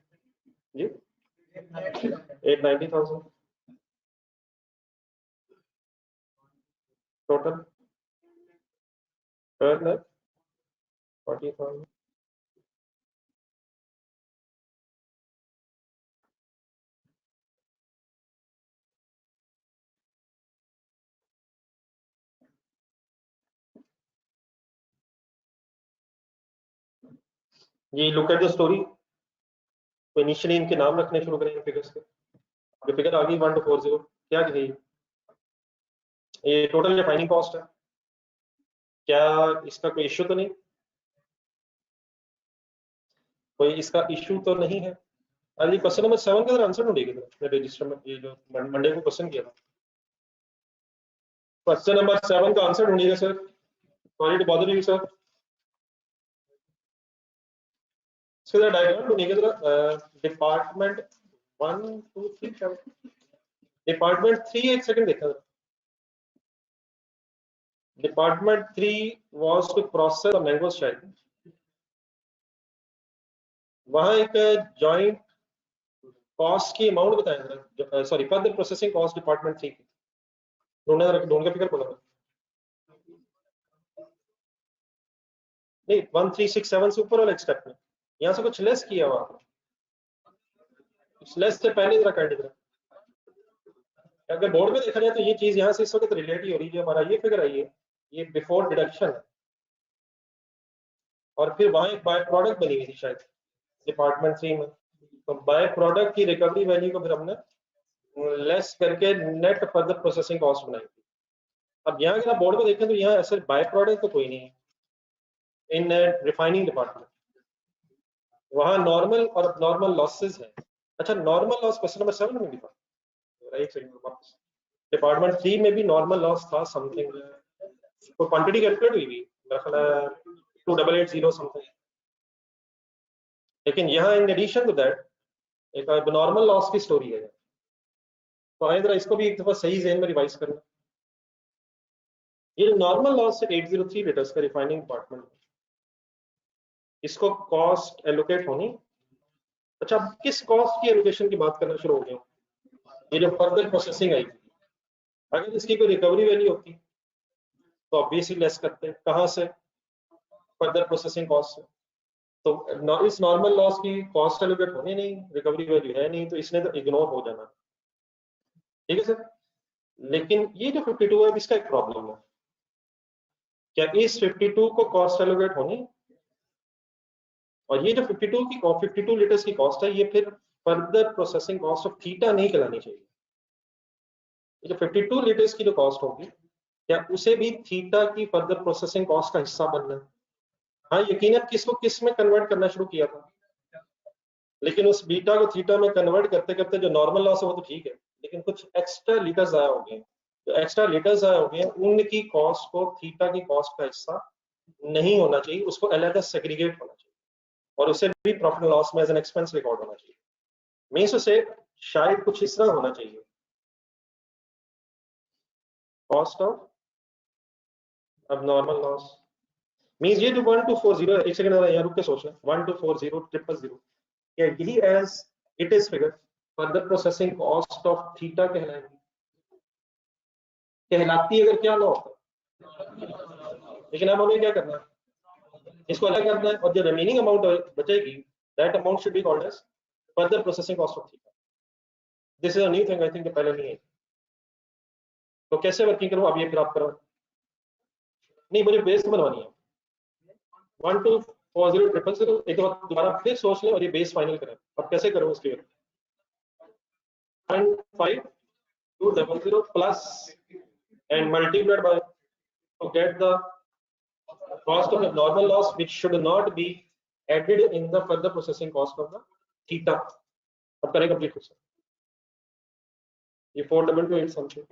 जी 890,000 टोटल per lakh 40,000। ये लुक एट द स्टोरी। तो इनिशियली इनके नाम रखने शुरू करेंगे फिगर्स के। अभी फिगर आ गई 1240, क्या है ये टोटल रिफाइनिंग कॉस्ट है। क्या इसका कोई इश्यू तो नहीं? कोई इसका इश्यू तो नहीं है? अरे क्वेश्चन नंबर 7 का आंसर ढूंढिएगा रजिस्टर में, ये जो मंडे को क्वेश्चन किया था। क्वेश्चन नंबर 7 का आंसर ढूंढिएगा sir. Sorry to bother you sir. इसका जरा डायग्राम ढूंढिएगा जरा। डिपार्टमेंट 1 2 3 7 डिपार्टमेंट 3 एक सेकंड देखा जरा। Department 3 was to process mango शायद। वहां एक जॉइंट कॉस्ट की अमाउंट बताएं जरा, sorry further processing cost department 3 की ढूंढ के फिगर बोला नहीं 1367 से ऊपर वाले स्टेप में यहाँ से कुछ लेस किया हुआ आपने, कुछ लेस से पहले जरा कर दीजिए। अगर बोर्ड में देखा जाए तो ये चीज यहाँ से इस वक्त रिलेट ही हो रही है। हमारा ये फिगर आई है, ये बिफोर डिडक्शन है, और फिर वहां एक बाय प्रोडक्ट बनी हुई थी शायद डिपार्टमेंट 3 में। तो बाय प्रोडक्ट की रिकवरी वैल्यू को फिर हमने लेस करके नेट फर्दर प्रोसेसिंग कॉस्ट बनाई थी। अब यहाँ अगर आप बोर्ड में देखें तो यहाँ ऐसे बाय प्रोडक्ट तो कोई नहीं है इन रिफाइनिंग डिपार्टमेंट। वहां नॉर्मल और नॉर्मल लॉसेस है। अच्छा नॉर्मल लॉस क्वेश्चन नंबर 7 में भी था, एक सेकंड वापस। डिपार्टमेंट 3 में भी नॉर्मल लॉस था समथिंग, तो क्वांटिटी कैलकुलेट हुई थी मेरा ख्याल है 2880 समथिंग। लेकिन यहाँ इन एडिशन टू दैट एक नॉर्मल लॉस की स्टोरी है। तो आइए जरा इसको भी एक दफा सही ज़हन में रिवाइज करना। ये नॉर्मल लॉस है 803 लीटर्स का रिफाइनिंग डिपार्टमेंट, इसको कॉस्ट एलोकेट होनी। अच्छा अब किस कॉस्ट की एलोकेशन की बात करना शुरू हो गए? ये जो फर्दर प्रोसेसिंग आई, अगर इसकी कोई रिकवरी वैल्यू होती तो ऑब्वियसली लेस करते हैं। कहाँ से? फर्दर प्रोसेसिंग कॉस्ट से। तो इस नॉर्मल लॉस की कॉस्ट एलोकेट होनी नहीं, रिकवरी वैल्यू है नहीं, तो इसने तो इग्नोर हो जाना। ठीक है सर। लेकिन ये जो 52 है इसका एक प्रॉब्लम है। क्या इस 52 को कॉस्ट एलोकेट होनी? और ये जो 52 लीटर्स की कॉस्ट है ये फिर further processing cost of theta नहीं कहलानी चाहिए। ये जो 52 लीटर्स की जो कॉस्ट होगी क्या उसे भी थीटा की फर्दर प्रोसेसिंग कॉस्ट का हिस्सा बनना है? हाँ यकीनन किसको किस में कन्वर्ट करना शुरू किया था, लेकिन उस बीटा को थीटा में कन्वर्ट करते करते जो नॉर्मल लॉस है वो तो ठीक है, लेकिन कुछ एक्स्ट्रा लीटर्स आया हो गए। जो एक्स्ट्रा लीटर्स आए हो गए उनकी कॉस्ट को थीटा की कॉस्ट का हिस्सा नहीं होना चाहिए, उसको अलग सेग्रीगेट होना चाहिए और उसे भी प्रॉफिट लॉस में एज एन एक्सपेंस रिकॉर्ड होना चाहिए। मीन्स उसे शायद कुछ इस तरह होना चाहिए, cost of abnormal loss means ये जो 1240 एक सेकंड यहाँ रुक के सोच लें 1240000 क्या यही as it is figure further processing cost of theta कहलाती अगर क्या ना होता। लेकिन अब हमें क्या करना है, इसको अलग करना है और जो रिमेनिंग अमाउंट बचेगी that amount should be called as further processing cost of theta. This is a new thing, I think पहले नहीं है। तो कैसे वर्किंग करूं अब ये फिर आप करो। नहीं मुझे बेस बनवानी है 12400000, एक बार दोबारा फिर सोच लें और ये बेस फाइनल करें। अब कैसे करूं उसके 5200 plus and multiplied by to get the cost of the normal loss, which should not be added in the further processing cost of the theta. अब करें कंप्लीट क्वेश्चन। ये 4228 समथिंग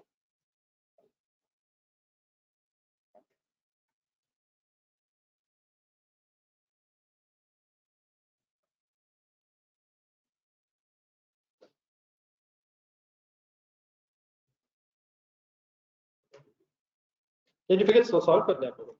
ये डिफिकल्ट सॉल्व करना है आपको।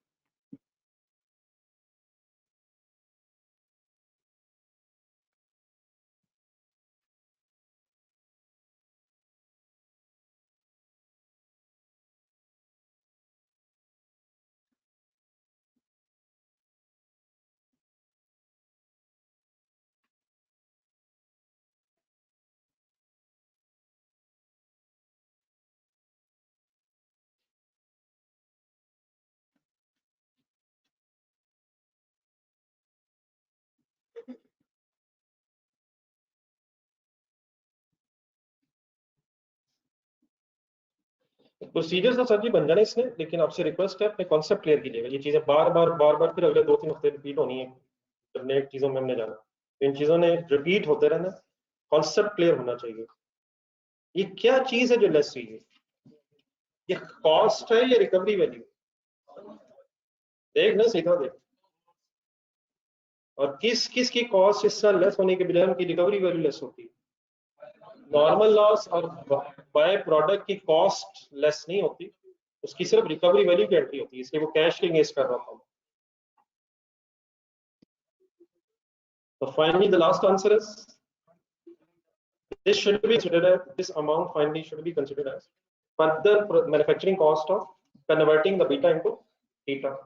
प्रोसीजर तो sir जी बन जाने इसमें, लेकिन आपसे रिक्वेस्ट है अपने कॉन्सेप्ट क्लियर कीजिएगा। ये चीजें बार बार फिर अगले 2-3 हफ्ते रिपीट होनी है जब नई चीजों में हमने जाना, तो इन चीजों ने रिपीट होते रहना, कॉन्सेप्ट क्लियर होना चाहिए। ये क्या चीज है जो लेस हुई है? ये कॉस्ट है या रिकवरी वैल्यू? देख ना सीधा देख, और किस किस की कॉस्ट हिस्सा लेस होने के बजाय उनकी रिकवरी वैल्यू लेस होती है। नॉर्मल लॉस और बाय प्रोडक्ट की कॉस्ट लेस नहीं होती, उसकी सिर्फ रिकवरी वैल्यू की एंट्री होती है, इसलिए वो कैश के अगेंस्ट कर रहा था। तो finally the last answer is this should be considered as, this amount finally should be considered as further manufacturing cost of converting the beta into theta.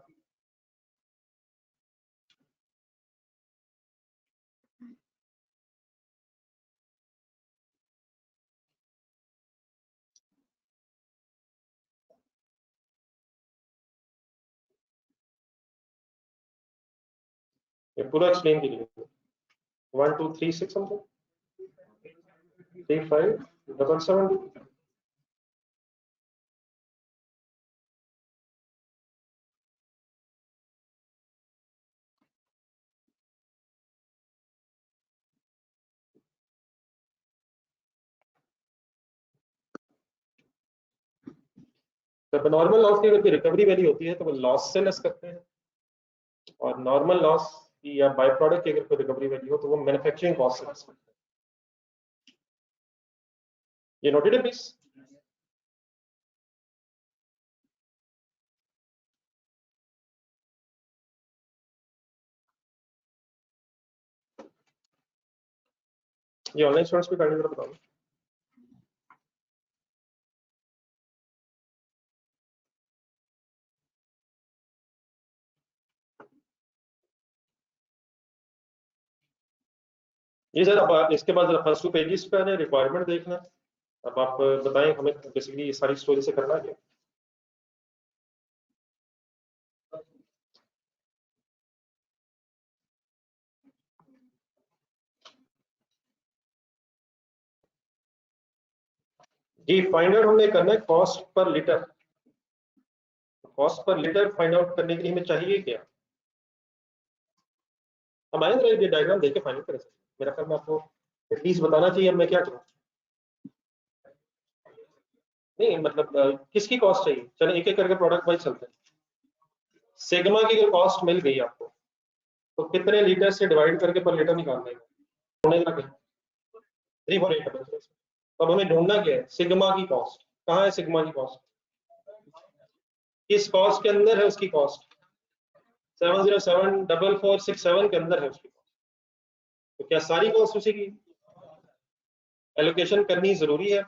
ये पूरा एक्सप्लेन कीजिए। 1 2 3 6 समथिंग 3 5 7 जब नॉर्मल लॉस की अगर रिकवरी वैल्यू होती है तो वो लॉस से लेस करते हैं, और नॉर्मल लॉस की या बाय प्रोडक्ट की अगर कोई रिकवरी वैल्यू हो तो वो मैन्युफैक्चरिंग कॉस्ट से लेस करते हैं। ये नोटेड है प्लीज। ये ऑनलाइन स्टूडेंट्स भी करने जरा बताओ। ये सर अब इसके बाद फर्स्ट 2 पेजेस पे आने रिक्वायरमेंट देखना। अब आप बताएं हमें बेसिकली ये सारी स्टोरी से करना है। जी फाइंड आउट हमने करना है cost per litre. Cost per litre find out करने के लिए हमें चाहिए क्या? हम आए जरा ये डायग्राम देख के फाइंड करें। मेरा ख्याल में आपको एटलीस्ट बताना चाहिए अब मैं क्या करूं। नहीं मतलब किसकी कॉस्ट चाहिए? चलो एक एक करके प्रोडक्ट वाइज चलते हैं। सिग्मा की अगर कॉस्ट मिल गई आपको तो कितने लीटर से डिवाइड करके पर लीटर निकालना है? 348। तो अब हमें ढूंढना क्या है? सिग्मा की कॉस्ट। कहाँ है सिग्मा की कॉस्ट? किस कॉस्ट के अंदर है उसकी कॉस्ट? 7074467 के अंदर है उसकी कॉस्ट। तो क्या सारी कॉस्ट उसी की एलोकेशन करनी जरूरी है?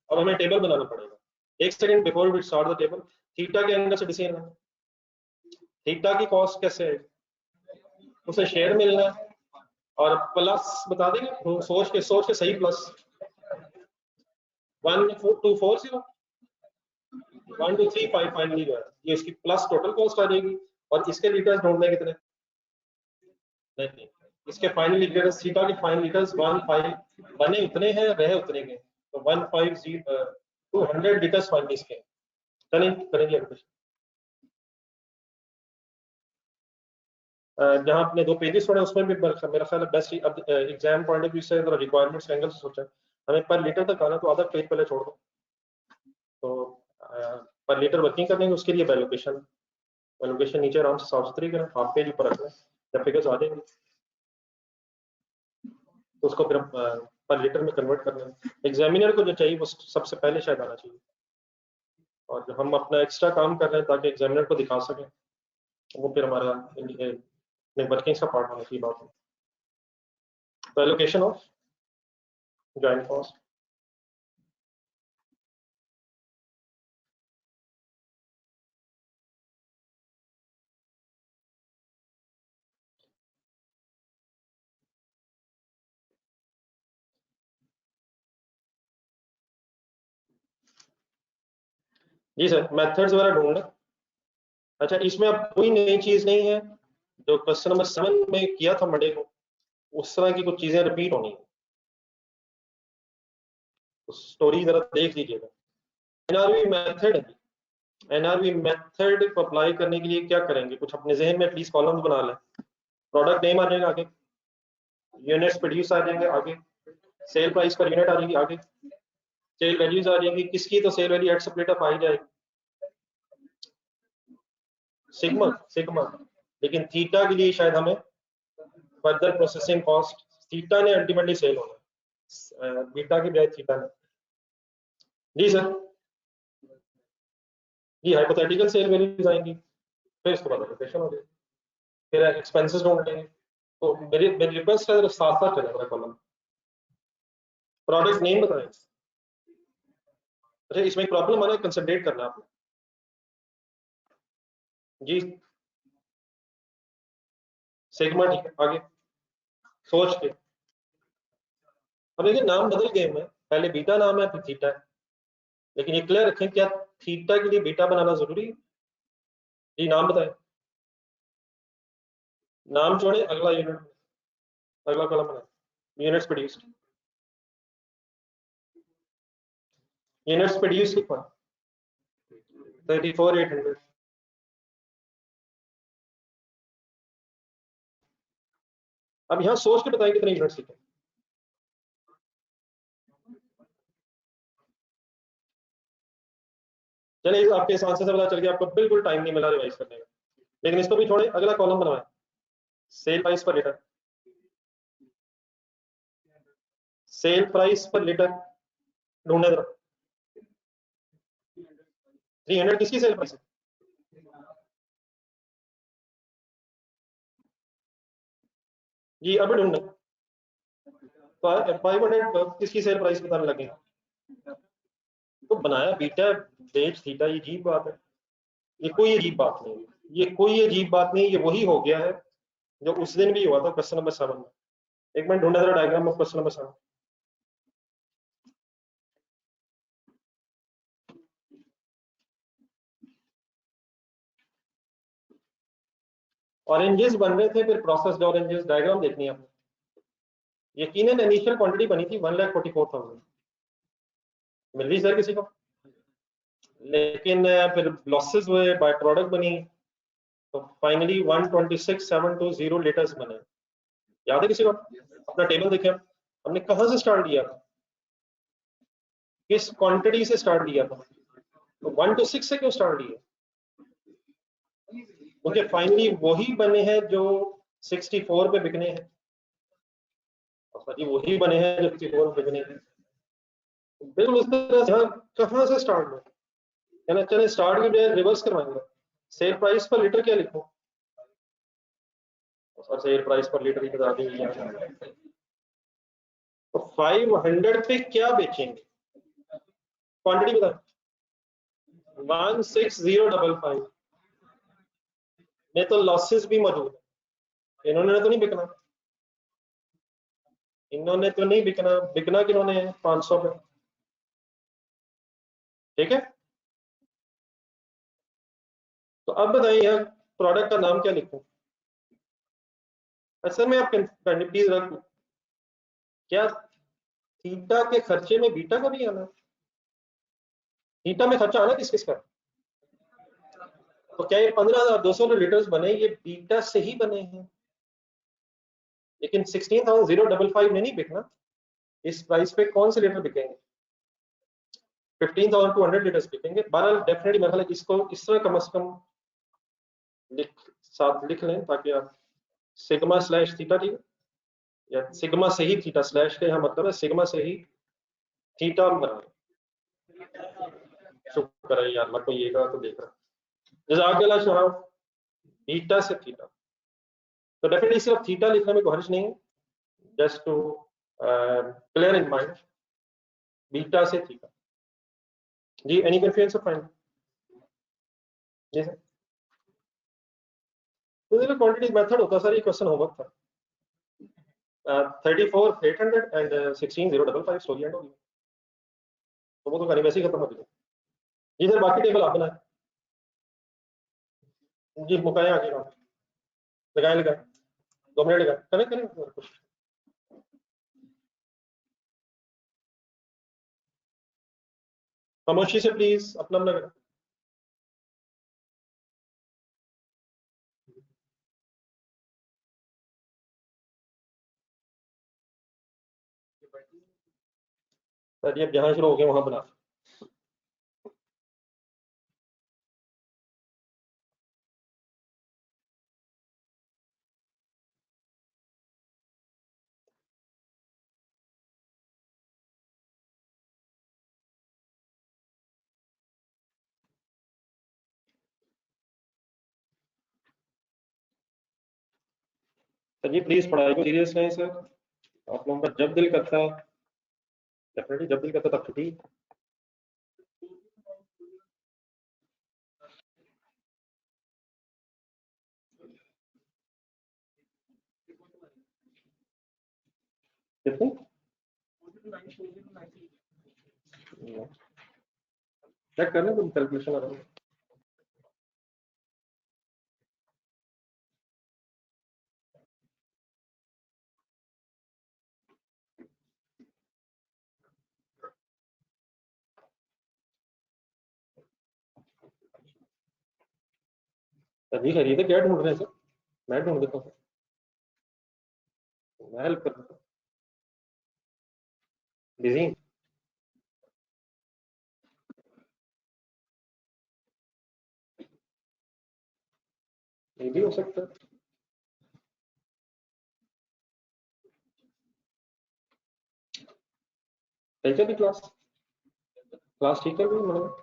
अब हमें टेबल बनाना पड़ेगा। एक second before we start the table, theta के अंदर से डिसीजन है थीटा की कॉस्ट कैसे है, उसे शेयर मिलना है और प्लस बता देंगे सोच के सही प्लस 1240 1 2 3 5 फाइनली जो है ये इसकी प्लस टोटल कॉस्ट आ जाएगी, और इसके लीटर्स ढूंढने कितने, नहीं इसके फाइनल लीटर्स थीटा के फाइनल लीटर्स 15 बने उतने हैं, रहे उतने के, तो 150 200 लीटर्स फाइनली इसके। चलिए करेंगे एप्लीकेशन। जहाँ आपने 2 पेजेस छोड़े उसमें भी मेरा ख्याल है बेस्ट, अब एग्जाम पॉइंट ऑफ व्यू से रिक्वायरमेंट्स एंगल से सोचा हमें पर लीटर तक आना, तो आधा पेज पहले छोड़ दो, तो पर लीटर वर्किंग करने के उसके लिए वैल्यूएशन नीचे आराम से साफ सुथरी करें, हाफ पेज ऊपर रखना, जब फिगर्स आ जाएंगे तो उसको फिर पर लीटर में कन्वर्ट करना है। एग्जामिनर को जो चाहिए वो सबसे पहले शायद आना चाहिए, और जो हम अपना एक्स्ट्रा काम कर रहे हैं ताकि एग्जामिनर को दिखा सकें, वो फिर हमारा वर्किंग का पार्ट होने की बात है। तो एलोकेशन ऑफ जॉइंट कॉस्ट, जी सर मेथड्स वगैरह ढूंढना। अच्छा इसमें अब कोई नई चीज नहीं है, जो क्वेश्चन नंबर 7 में किया था मंडे को उस तरह की कुछ चीजें रिपीट होनी है, तो स्टोरी जरा देख लीजिएगा। एनआरवी मेथड है, एनआरवी मेथड को अप्लाई करने के लिए क्या करेंगे, कुछ अपने जहन में एटलीस्ट कॉलम्स बना लें। प्रोडक्ट नेम आ जाएगा आगे, यूनिट्स प्रोड्यूस आ जाएंगे आगे, सेल प्राइस पर यूनिट आ जाएगी आगे, सेल वैल्यूज आ जाएंगी, किसकी तो sale value at split up आ ही जाएगी, सिग्मा सिग्मा, लेकिन थीटा के लिए शायद हमें फर्दर प्रोसेसिंग कॉस्ट, थीटा ने अल्टीमेटली सेल होना, बीटा की बजाय थीटा ने। जी सर, जी हाइपोथेटिकल सेल वैल्यूज आएंगी, फिर उसके बाद एलोकेशन हो जाएगी, फिर एक्सपेंसेस ढूंढ लेंगे। तो मेरी मेरी रिक्वेस्ट है साथ साथ चले मेरा कॉलम। प्रोडक्ट नेम बताएं। अच्छा इसमें एक प्रॉब्लम आना है, कंसंट्रेट करना आपने जी। सिग्मा ठीक है, आगे सोच के, अब देखिए नाम बदल गए हैं, पहले बीटा नाम है फिर थीटा है, लेकिन ये क्लियर रखें क्या थीटा के लिए बीटा बनाना जरूरी है? जी नाम बताएं, नाम छोड़े अगला यूनिट, अगला कॉलम बनाए, यूनिट्स प्रोड्यूस्ड, यूनिट्स प्रोड्यूस्ड लिखा 34,800। अब यहाँ सोच के बताएं कितने यूनिट्स लिखे। चलिए आपके इस आंसर से पता चल गया आपको बिल्कुल टाइम नहीं मिला रिवाइज करने का, लेकिन इसको भी छोड़े अगला कॉलम बनवाएं, सेल प्राइस पर लीटर, सेल प्राइस पर लीटर ढूंढने दो। 300 किसकी सेल प्राइस है? जी अभी ढूंढना, 500 किसकी सेल प्राइस बताने लगे, तो बनाया बीटा बेच थीटा, ये अजीब बात है, ये कोई अजीब बात नहीं है, ये कोई अजीब बात नहीं, ये वही हो गया है जो उस दिन भी हुआ था क्वेश्चन नंबर 7 में। एक मिनट ढूंढा जरा diagram of question number 7। Oranges बन रहे थे, फिर प्रोसेस्ड ऑरेंजेस, डायग्राम देखनी है आपने। यकीनन इनिशियल क्वांटिटी बनी थी 1,44,000, मिल रही सर किसी को, लेकिन फिर लॉसेस हुए, बाय प्रोडक्ट बनी, तो फाइनली 126,720 लीटर्स बने। याद है किसी को? अपना टेबल देखें, हमने कहां से स्टार्ट किया था, किस क्वांटिटी से स्टार्ट किया था, तो 1 to 6 से क्यों स्टार्ट किया, क्योंकि फाइनली वही बने हैं जो 64 पे बिकने हैं, वही बने हैं जो 64 पे बिकने हैं, बिल्कुल उस तरह से। कहां से स्टार्ट हुआ है ना, चले स्टार्ट की बजाय रिवर्स करवाएंगे, सेल प्राइस पर लीटर क्या लिखो, और सेल प्राइस पर लीटर की बता दी, तो 500 पे क्या बेचेंगे, क्वांटिटी बता, 16055 में तो लॉसेस भी मौजूद है, इन्होंने तो नहीं बिकना, इन्होंने तो नहीं बिकना, बिकना किन्होंने है 500 पे, ठीक है। तो अब बताइए यार प्रोडक्ट का नाम क्या लिखूं? असल में आप प्लीज रख, क्या थीटा के खर्चे में बीटा का भी आना? थीटा में खर्चा आना किस किस का? तो क्या ये 15,200 लीटर्स बने ये बीटा से ही बने हैं? लेकिन 16,055 में नहीं बिकना। इस प्राइस पे कौन से लीटर बिकेंगे? 15,200 लीटर्स बिकेंगे। बहरहाल डेफिनेटली मेरा ख्याल है इसको इस तरह कम से कम साथ लिख लें ताकि आप सिग्मा स्लैश थीटा, ठीक है, या सिग्मा से ही थीटा स्लैश का यहाँ मतलब है सिग्मा से ही थीटा बना। शुक्र है यार, मैं को ये का तो देख रहा। जज़ाकल्लाह शराफ, बीटा से थीटा, तो डेफिनेटली सिर्फ थीटा लिखने में कोई हर्ज नहीं है, just to clear in mind, beta से थीटा। जी एनी कंफ्यूजन फाइंड? जी सर, तो देखो क्वांटिटी मेथड होता सर, ये क्वेश्चन होमवर्क था। 34,800 एंड 16,055 स्टोरी एंड होगी, तो वो तो कहानी वैसे ही खत्म हो गई। जी सर बाकी टेबल आप बनाए। जी मुकाए आगे काम, लगाए लगाए, 2 मिनट लगाए, करें करें कुछ। खामोशी से प्लीज अपना अपना करें। सर ये अब जहाँ शुरू हो गए वहां बना। सर जी प्लीज पढ़ाई को सीरियस लें सर, आप लोगों का जब दिल करता है, डेफिनेटली जब दिल करता है तब छुट्टी। कितने? चेक कर लें, तुम कैलकुलेशन आ रहा है। सर जी खरीदे क्या ढूंढ रहे हैं सर? मैं ढूंढ देता हूँ, मैं हेल्प कर देता हूँ। बिजी? ये भी हो सकता है। ठीक है भी क्लास, क्लास ठीक है भी मतलब।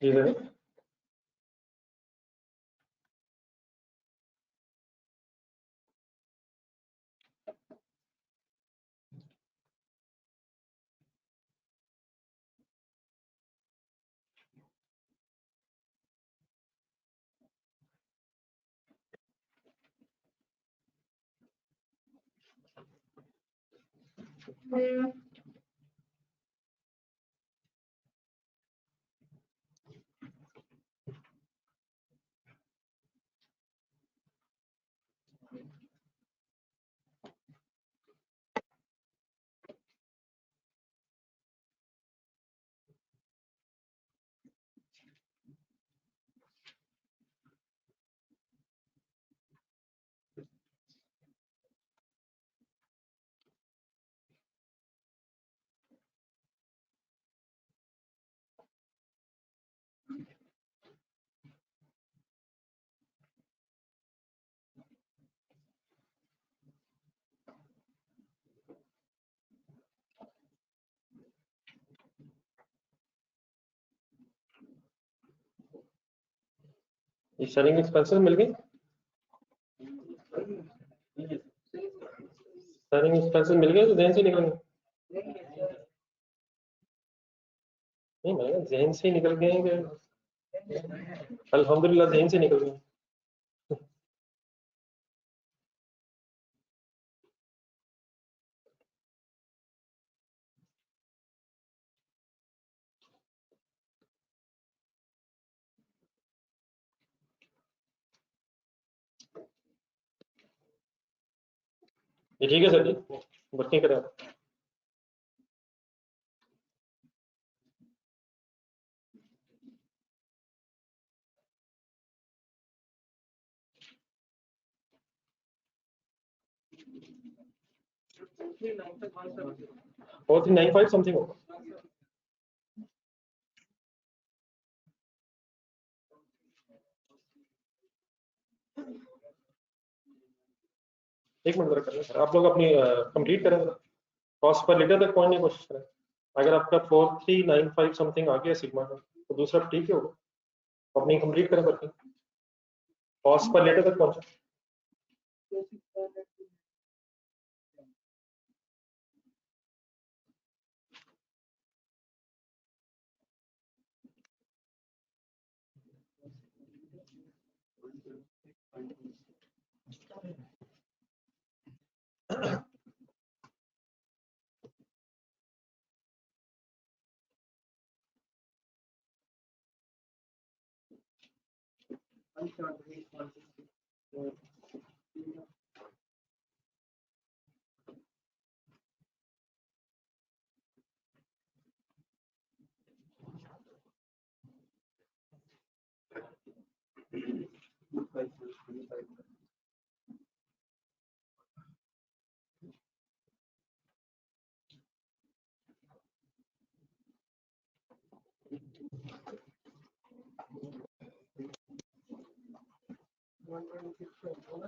जी सर। ये सेलिंग एक्सपेंसेस मिल गई, सेलिंग एक्सपेंसेस मिल गए तो जहन से निकल गए। नहीं मैं जहन से ही निकल गए हैं, अल्हम्दुलिल्लाह जहन से निकल गए। ये ठीक है सर जी, वर्किंग करें। 4395 समथिंग होगा। एक मिनट जरा कर लें, आप लोग अपनी कंप्लीट करें, कॉस्ट पर लीटर तक पहुंचने की कोशिश करें। अगर आपका 4395 समथिंग आ गया सिग्मा का तो दूसरा ठीक ही होगा, अपनी कंप्लीट करें वर्किंग, कॉस्ट पर लीटर तक पहुंचे।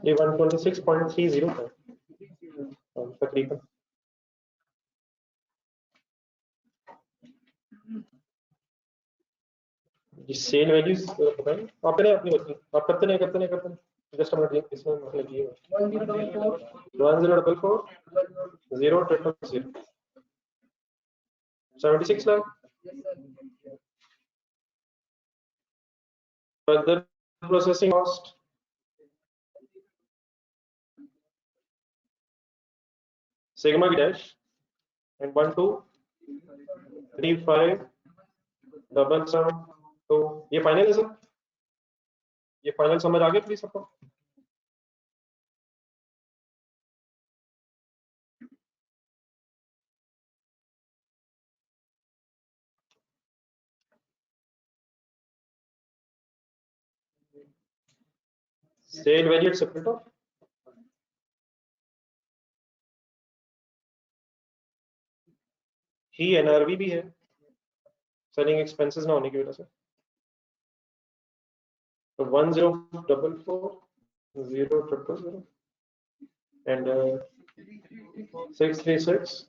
ये 126.30 था तकरीबन। सेल वैल्यूज बताएं, आप करें अपनी वर्किंग, आप करते नहीं करते नहीं करते नहीं, जस्ट मिनट इसमें मतलब ये 1044 76 lakh further processing cost sigma की dash and 1235 तो ये फाइनल है सर, ये फाइनल समझ आ गया प्लीज सबको। सेल वैल्यू सेपरेट ऑफ ही एनआरवी भी है सेलिंग एक्सपेंसेस ना होने की वजह से, तो 1044 and 636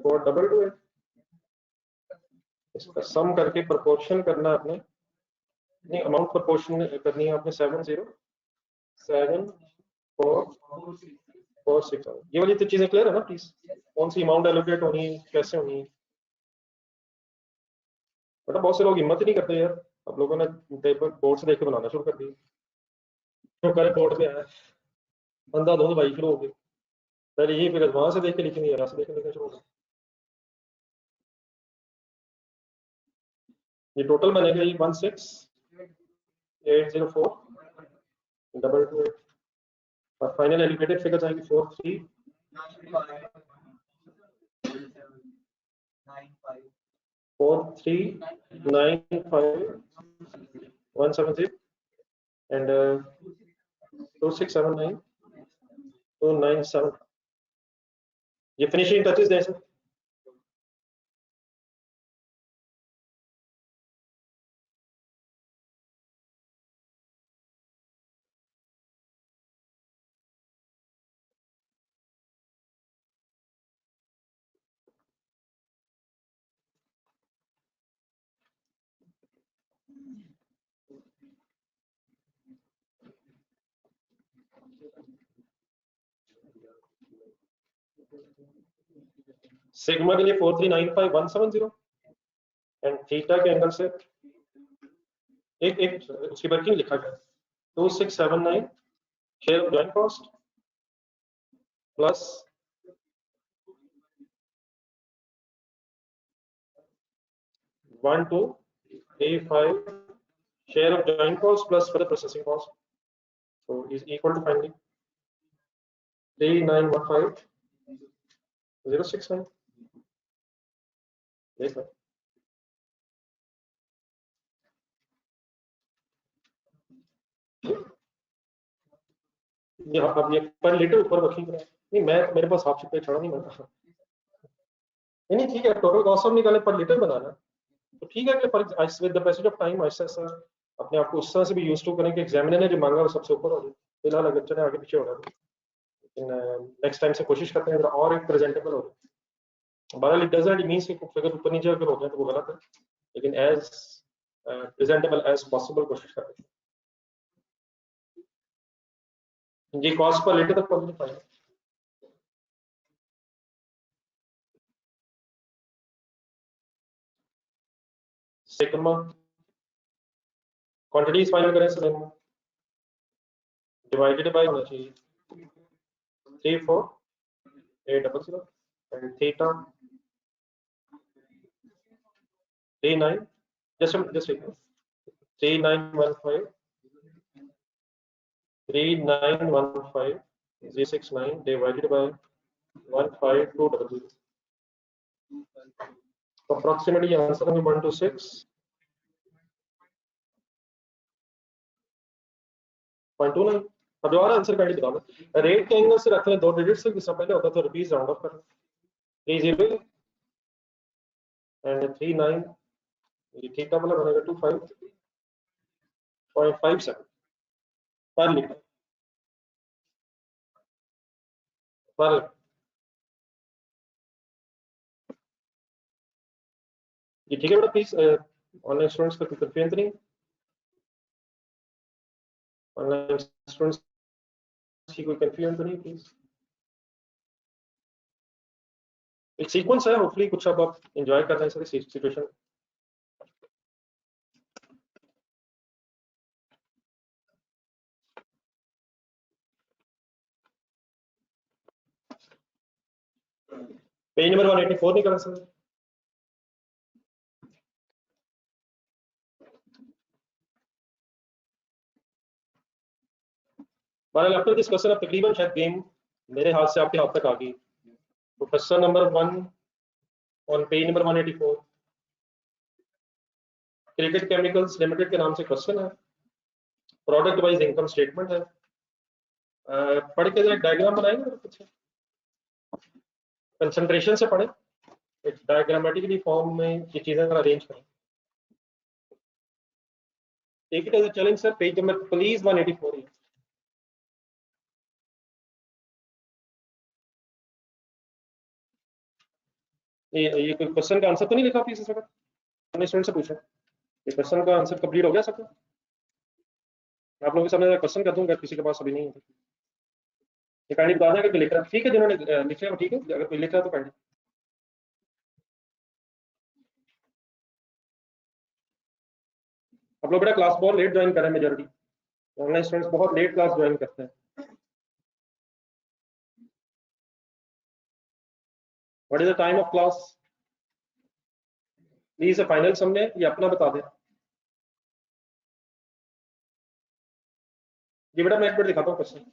422 इसका सम करके प्रोपोर्शन करना आपने, नहीं अमाउंट प्रोपोर्शन करनी है आपने 7074467। ये वाली तो चीजें क्लियर है ना प्लीज, कौन सी अमाउंट एलोकेट होनी है, कैसे होनी है। बेटा बहुत से लोग हिम्मत ही नहीं करते यार, आप लोगों ने पेपर बोर्ड से देख के बनाना शुरू कर दिया, तो कल बोर्ड पे आया अंधाधुंध भाई शुरू हो गई, पहले ये फिर वहां से देख के लिखनी है, से देख के लिखना शुरू हो। ये टोटल बनेगा ये 16804 और फाइनल एलिमिनेटेड फिगर आएगी 4395170 and 2679297। ये फिनिशिंग टचेस दें सर। सिग्मा के लिए 4395170 एंड थीटा के एंगल से एक एक उसकी वर्किंग लिखा गया 2679 share of joint cost plus 1285 share of joint cost plus further processing cost, so is equal to finding 3915069. Yes, sir. अब ये पर लीटर ऊपर रखी नहीं, मैं मेरे पास हाफ पे छोड़ा नहीं बना नहीं ठीक है, टोटल कॉस्ट ऑफ निकाले पर लीटर बनाना तो ठीक है कि पर with the passage of time ऐसा ऐसा अपने आप को उस तरह से भी यूज टू करें कि एग्जामिनर ने जो मांगा वो सबसे ऊपर हो जाए। फिलहाल अगर चले आगे पीछे हो रहा है लेकिन नेक्स्ट टाइम से कोशिश करते हैं और एक प्रेजेंटेबल हो जाए। बहरहाल इट डजंट मींस कि फिगर ऊपर नीचे अगर हो जाए तो वो गलत है, लेकिन एज प्रेजेंटेबल एज पॉसिबल कोशिश करते हैं। ये कॉस्ट पर लीटर तक पहुंच नहीं पाएगा। सिग्मा क्वांटिटीज फाइनल करें सिग्मा डिवाइडेड बाय होना चाहिए 34800 and theta 39 just 3915 3915069 divided by 15200, approximately answer है 126.29। अब दोबारा आंसर काइंडली बताओ, रेट के एंगल से रख लें 2 डिजिट से, जिससे पहले होता था रुपीस राउंड ऑफ कर 30 एंड 39 ये थीटा वाला बनेगा 25.57 पर लीटर पर। ये ठीक है बेटा, प्लीज ऑनलाइन स्टूडेंट्स का कोई कंफ्यूजन नहीं, ऑनलाइन स्टूडेंट्स की कोई कंफ्यूजन तो नहीं प्लीज। एक सीक्वेंस है, होपफुली कुछ अब आप एंजॉय कर रहे हैं सारी सिचुएशन। पेज नंबर 184 नहीं कर सकते। आफ्टर दिस क्वेश्चन अब तकरीबन शायद गेम मेरे हाथ से आपके हाथ तक आ गई। तो question number 1 on page number 184 cricket chemicals limited के नाम से क्वेश्चन है, प्रोडक्ट वाइज इनकम स्टेटमेंट है। पढ़ के जरा डायग्राम बनाएंगे कुछ कंसंट्रेशन से पढ़े, एक डायग्रामेटिकली फॉर्म में ये चीजें अरेंज करें। Take it as a challenge sir, page number please 184 है। ये कोई क्वेश्चन का आंसर तो नहीं लिखा प्लीज इस वक्त, मैंने स्टूडेंट से पूछा ये क्वेश्चन का आंसर कंप्लीट हो गया सबका? आप लोगों के सामने क्वेश्चन कर दूंगा, किसी के पास अभी नहीं है ये काइंडली बता दें कि लिख रहा है, ठीक है जिन्होंने लिख रहा है ठीक है, अगर कोई लिख रहा है तो काइंडली। आप लोग बेटा क्लास बहुत लेट ज्वाइन कर रहे हैं, मेजॉरिटी ऑनलाइन स्टूडेंट्स बहुत लेट क्लास ज्वाइन करते हैं। What is the time of class please, final समझे ये अपना बता दें। ये बेटा मैं एक बार दिखाता हूँ क्वेश्चन।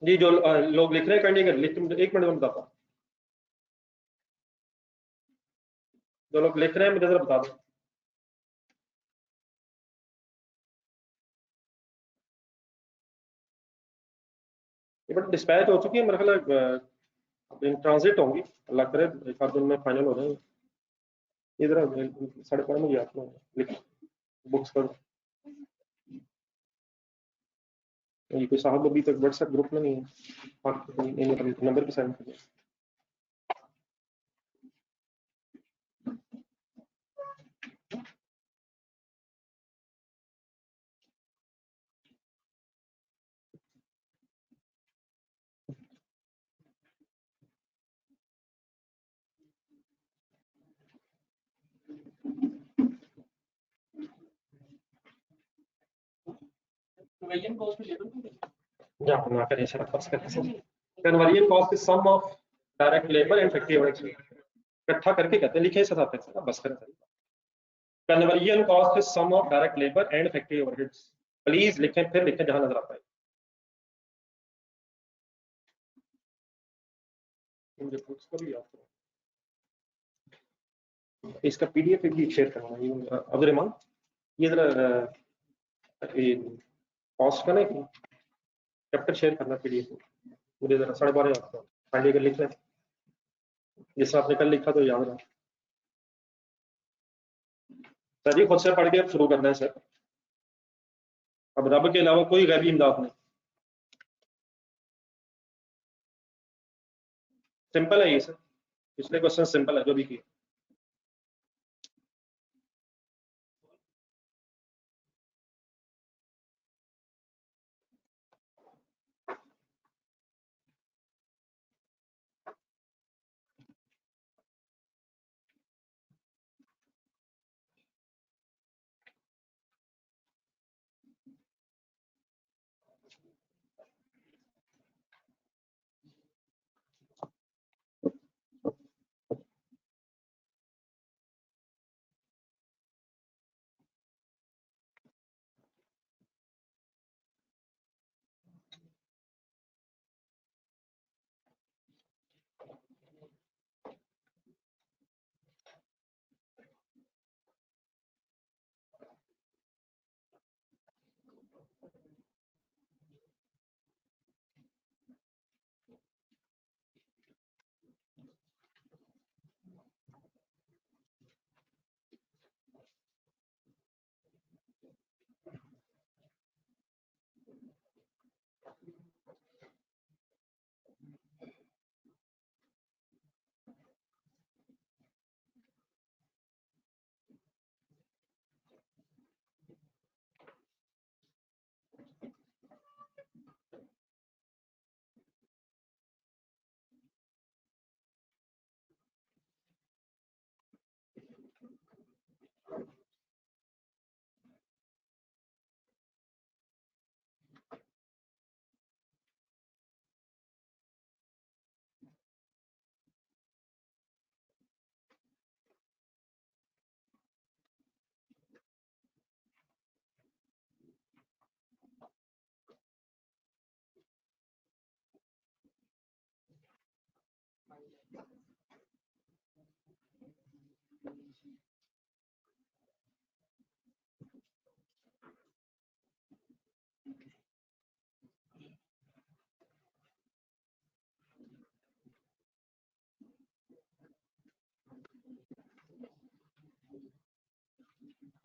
जी जो लोग लिख रहे हैं काइंडली लिख, एक मिनट में बताता हूँ। जो लोग लिख रहे हैं मुझे जरा बता दो। ये बट डिस्पैच हो चुकी है मेरे ख्याल इन ट्रांजिट होंगी, अल्लाह करे एक आध दिन में फाइनल हो जाएंगे। इधर 5:30 में आप लोग लिख बुक्स करो। ये कोई साहब अभी तक व्हाट्सएप ग्रुप में नहीं है, नंबर भी सेंड कर या ना करें सर फर्स्ट करते हैं conversion cost is sum of direct labour and factory overheads इकट्ठा करके कहते हैं लिखे साथ आते हैं बस करें conversion cost is sum of direct labour and factory overheads please लिखें फिर लिखें जहां नजर आता है मुझे को भी याद करो इसका पीडीएफ भी शेयर करना अब्दुल रहमान ये जरा कॉस्ट का ना चैप्टर शेयर करना पीडीएफ मुझे जरा 12:30 आपका फाइनली कर लिख लें जैसे आपने कल लिखा तो याद रहा सर जी खुद से पढ़ के अब शुरू करना है सर अब रब के अलावा कोई गैबी इमदाद नहीं सिंपल है ये सर पिछले क्वेश्चन सिंपल है जो भी किया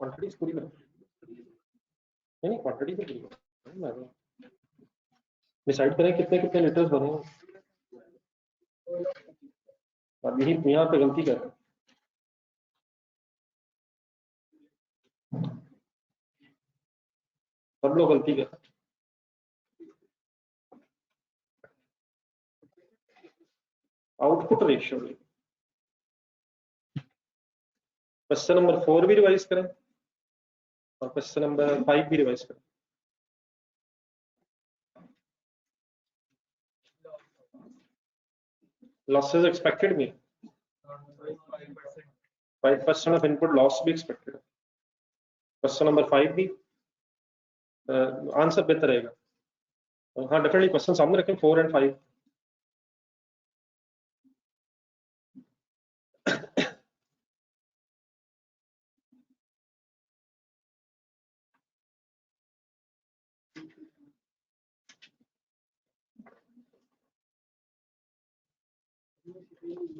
क्वांटिटीज पूरी नहीं क्वांटिटी तो पूरी डिसाइड करें कितने कितने लीटर्स बने अब यही यहाँ पे गलती कर रहे हैं सब लोग गलती कर रहे हैं आउटपुट रेशियो क्वेश्चन नंबर 4 भी रिवाइज करें और क्वेश्चन नंबर 5 भी रिवाइज करें losses expected में 5% of input loss भी expected है क्वेश्चन नंबर 5 भी आंसर बेहतर रहेगा हाँ डेफिनेटली क्वेश्चन सामने रखें 4 and 5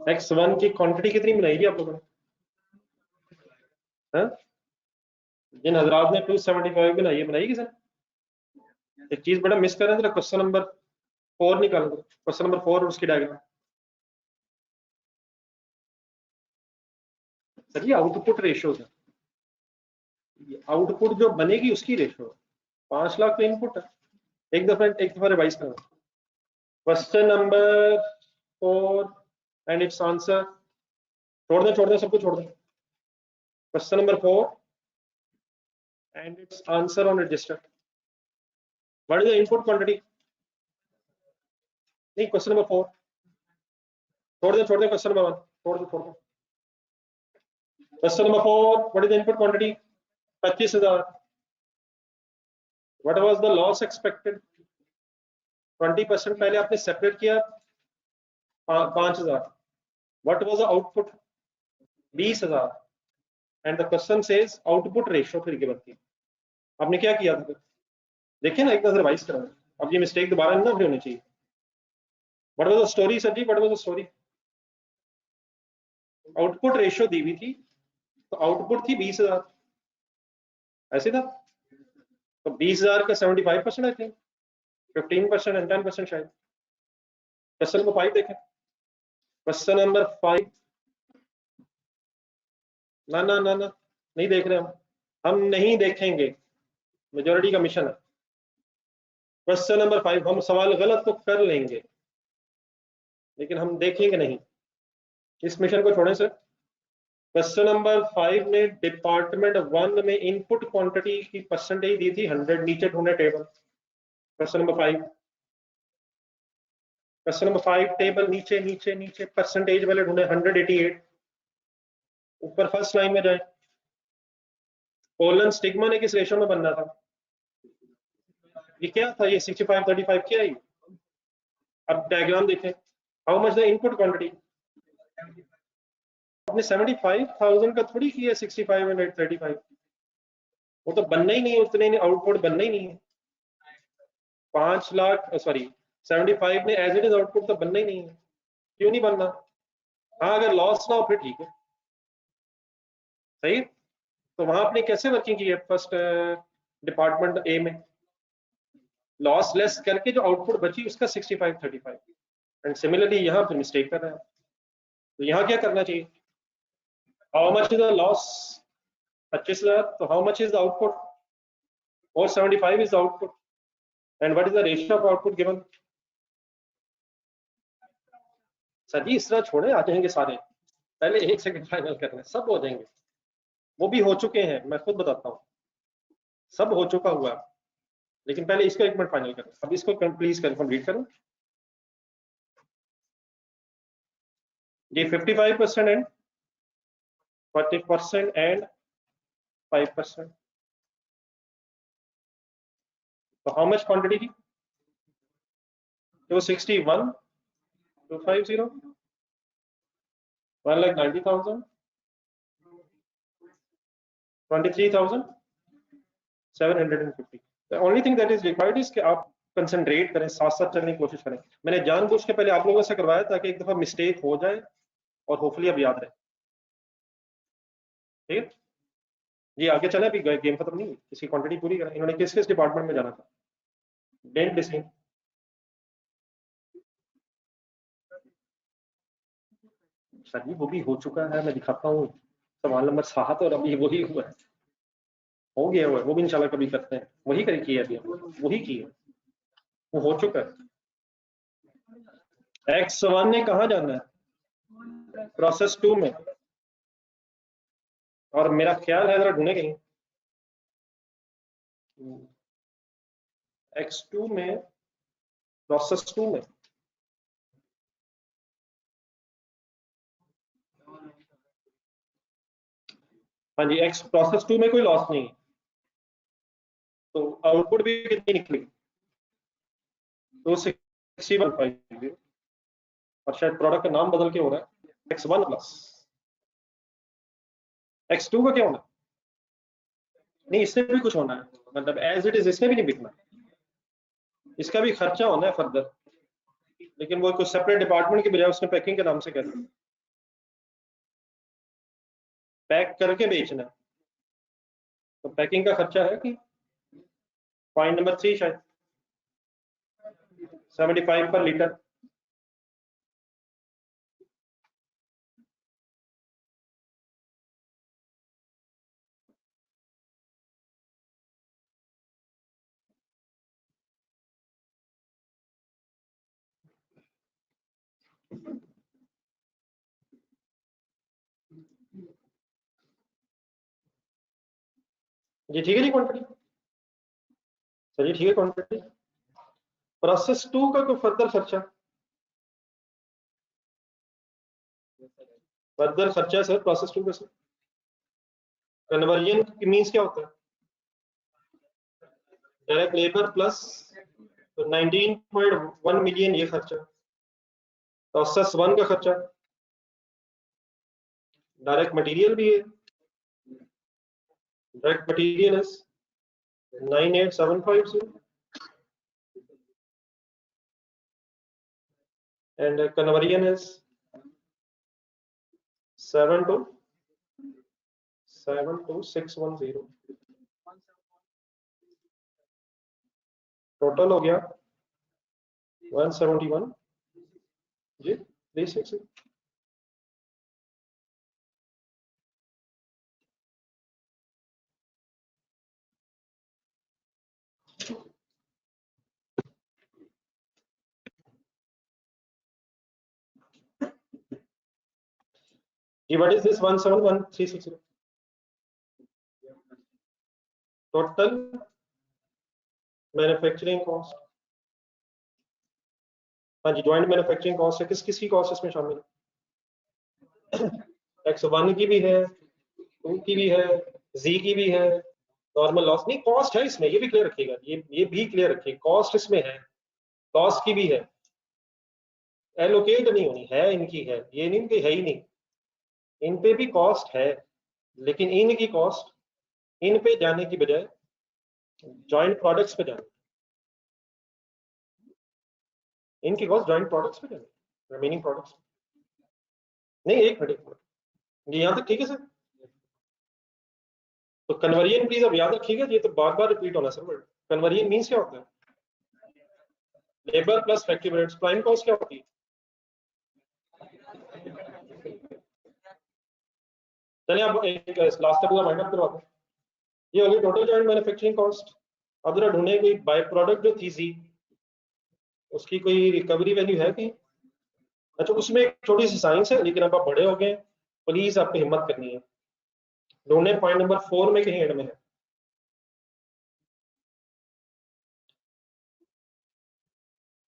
X1 की क्वांटिटी कितनी बनाएगी आप लोगों ने जिन हजरात ने 275 बनाई बनाएगी सर एक चीज बड़ा मिस कर रहे हैं क्वेश्चन नंबर 4 निकाल दो क्वेश्चन नंबर 4 और उसकी डायग्राम सर ये आउटपुट रेशियो है आउटपुट जो बनेगी उसकी रेशियो 5 लाख का इनपुट है एक दफा रिवाइज करना question number 4 and its answer छोड़ दें सबको छोड़ दें question number 4 and its answer on register what is the input quantity? नहीं, क्वेश्चन नंबर 4 छोड़ दे क्वेश्चन नंबर 1 छोड़ दे। Question number 4, what is the input quantity? 25,000। What was the loss expected? 20% पहले आपने सेपरेट किया 5,000। What was the output? 20,000। And the question says output ratio फिर given थी। आपने क्या किया था? देखिए ना, एक नजर रिवाइज करो। अब ये मिस्टेक दोबारा ना होनी चाहिए। What was the story sir जी? What was the story? Output ratio दी हुई थी, तो आउटपुट थी 20,000, ऐसे था। तो 20,000 का 75% आई थिंक, 15% एंड 10% शायद। क्वेश्चन नंबर 5 देखें। क्वेश्चन नंबर 5, ना ना ना ना, नहीं देख रहे हम नहीं देखेंगे, मेजोरिटी का मिशन है। क्वेश्चन नंबर 5, हम सवाल गलत तो कर लेंगे लेकिन हम देखेंगे नहीं, इस मिशन को छोड़ें सर। क्वेश्चन नंबर 5 में डिपार्टमेंट 1 में इनपुट क्वांटिटी की परसेंटेज दी थी 100, नीचे ढूंढे table. Question number 5, question number 5 table नीचे नीचे नीचे परसेंटेज वाले ढूंढे 188। ऊपर फर्स्ट लाइन में जाए, कोलन स्टिग्मा ने किस रेशो में बनना था? ये क्या था? ये 65 35 क्या है? अब डायग्राम देखें। How much the input quantity? आपने 75,000 का थोड़ी किया 65 एंड 35, वो तो बनना ही नहीं है, उतने आउटपुट बनना ही नहीं है। 5 लाख सॉरी 75 में एज इट इज आउटपुट तो बनना ही नहीं है। क्यों नहीं बनना? हाँ, अगर लॉस ना हो फिर ठीक है, सही। तो वहां आपने कैसे वर्किंग की है? फर्स्ट डिपार्टमेंट ए में लॉस लेस करके जो आउटपुट बची उसका 65 35, एंड सिमिलरली यहाँ पर मिस्टेक कर रहे हैं। तो यहाँ क्या करना चाहिए? How much is the loss? 25,000। तो how much is the output? 475 is the output, and what is the ratio of output given? Sir जी इस तरह छोड़े, आ जाएंगे सारे। पहले 1 सेकंड फाइनल करना है, सब हो जाएंगे। वो भी हो चुके हैं, मैं खुद बताता हूँ, सब हो चुका हुआ है। लेकिन पहले इसको 1 मिनट फाइनल करें। अब इसको प्लीज कंप्लीट करो। ये 55% एंड 40% एंड 5%। तो हाउ मच क्वांटिटी थी? तो 61 250 1,90,000 23,750। The only thing that is required is कि आप कंसंट्रेट करें, साथ साथ चलने की कोशिश करें। मैंने जानबूझ के पहले आप लोगों से करवाया ताकि एक दफा मिस्टेक हो जाए और होपफुली अब याद रहे। ठीक है जी, आगे चले, अभी गेम खत्म नहीं, इसकी क्वांटिटी पूरी करें। इन्होंने किस किस डिपार्टमेंट में जाना था? डेंट डिसीन, सर जी वो भी हो चुका है, मैं दिखाता हूँ। सवाल नंबर 7 और अभी वही हुआ है, हो गया हुआ है। वो भी इंशाल्लाह कभी करते हैं, वही करी की है अभी, वही की है, वो हो चुका है। X1 ने कहा जाना है? प्रोसेस 2 में, और मेरा ख्याल है जरा ढूंढे कहीं X2 में, प्रोसेस 2 में। हाँ जी, एक्स प्रोसेस 2 में कोई लॉस नहीं है, तो आउटपुट भी कितनी निकली? 26150, और शायद प्रोडक्ट का नाम बदल के हो रहा है X1 प्लस। X2 का क्या होना? नहीं, इससे भी कुछ होना है, मतलब एज इट इज इसमें भी नहीं बिकना, इसका भी खर्चा होना है फर्दर, लेकिन वो कुछ सेपरेट डिपार्टमेंट की बजाय उसने पैकिंग के नाम से कह दिया, पैक करके बेचना है। तो पैकिंग का खर्चा है कि पॉइंट नंबर 3 शायद 75 पर लीटर। जी ठीक है जी, क्वांटिटी चलिए ठीक है क्वांटिटी। प्रोसेस 2 का कोई फर्दर खर्चा सर प्रोसेस 2 का सर कन्वर्जन मींस क्या होता है? डायरेक्ट लेबर प्लस 19.1 मिलियन ये खर्चा। प्रोसेस 1 का खर्चा डायरेक्ट मटेरियल भी है, direct material is 98750 and conversion is 72610। Total हो गया 171 जी 360। जी what is this 171360? Total manufacturing cost. हाँ जी ज्वाइंट मैन्युफैक्चरिंग कॉस्ट है। किस किस की कॉस्ट इसमें शामिल है? X1 की भी है, 2 की भी है, Z की भी है, नॉर्मल लॉस नहीं कॉस्ट है इसमें, ये भी क्लियर रखिएगा, ये भी क्लियर रखिए, कॉस्ट इसमें है, लॉस की भी है, एलोकेट नहीं होनी है, इनकी है, ये नहीं कि है ही नहीं, इन पे भी कॉस्ट है, लेकिन इनकी कॉस्ट इन पे जाने की बजाय जॉइंट प्रोडक्ट्स पे जाने, इनकी कॉस्ट जॉइंट प्रोडक्ट्स पे जाने, रिमेनिंग प्रोडक्ट्स नहीं। एक मिनट ये यहाँ तक ठीक है सर? तो कन्वर्जन प्लीज अब याद रखिएगा, ये तो बार बार रिपीट होना सर। कन्वर्जन मींस क्या होता है? Labour plus factory overheads. Prime cost क्या होती है? चलिए अब एक लास्ट पूरा माइंड अप करवाते हैं। ये होगी टोटल जॉइंट मैन्युफैक्चरिंग कॉस्ट। अब जरा ढूंढे कोई बाय प्रोडक्ट जो थी सी, उसकी कोई रिकवरी वैल्यू है कि? अच्छा उसमें एक छोटी सी साइंस है, लेकिन अब आप बड़े हो गए, प्लीज आपको हिम्मत करनी है। ढूंढे पॉइंट नंबर 4 में कहीं एंड में है।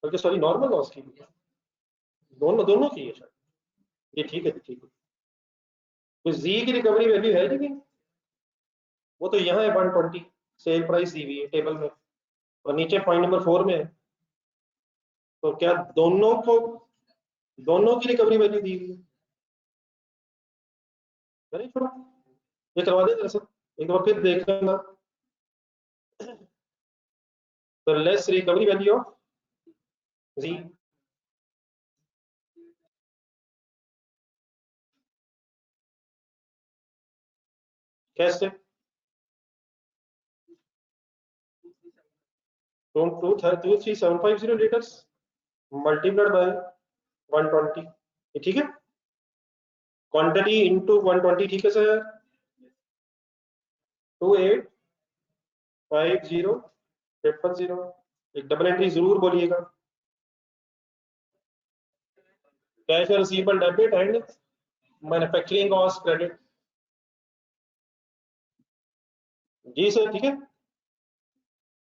बल्कि सॉरी नॉर्मल लॉस की दोनों दोनों की है शायद। ये ठीक है ठीक है। तो जी की रिकवरी वैल्यू है लेकिन वो तो यहाँ है 120 सेल प्राइस दी हुई है टेबल में, और नीचे पॉइंट नंबर 4 में है। तो क्या दोनों की रिकवरी वैल्यू दी हुई है? अरे छोड़ो ये करवा दे सर, एक बार फिर देख लेना। तो लेस रिकवरी वैल्यू ऑफ जी, कैसे? 23750 लीटर्स मल्टीप्लाइड बाय 120, ये ठीक है। क्वांटिटी इनटू 120, ठीक है सर। 2850000, एक डबल एंट्री जरूर बोलिएगा। Cash receivable debit and manufacturing cost credit. जी सर ठीक है,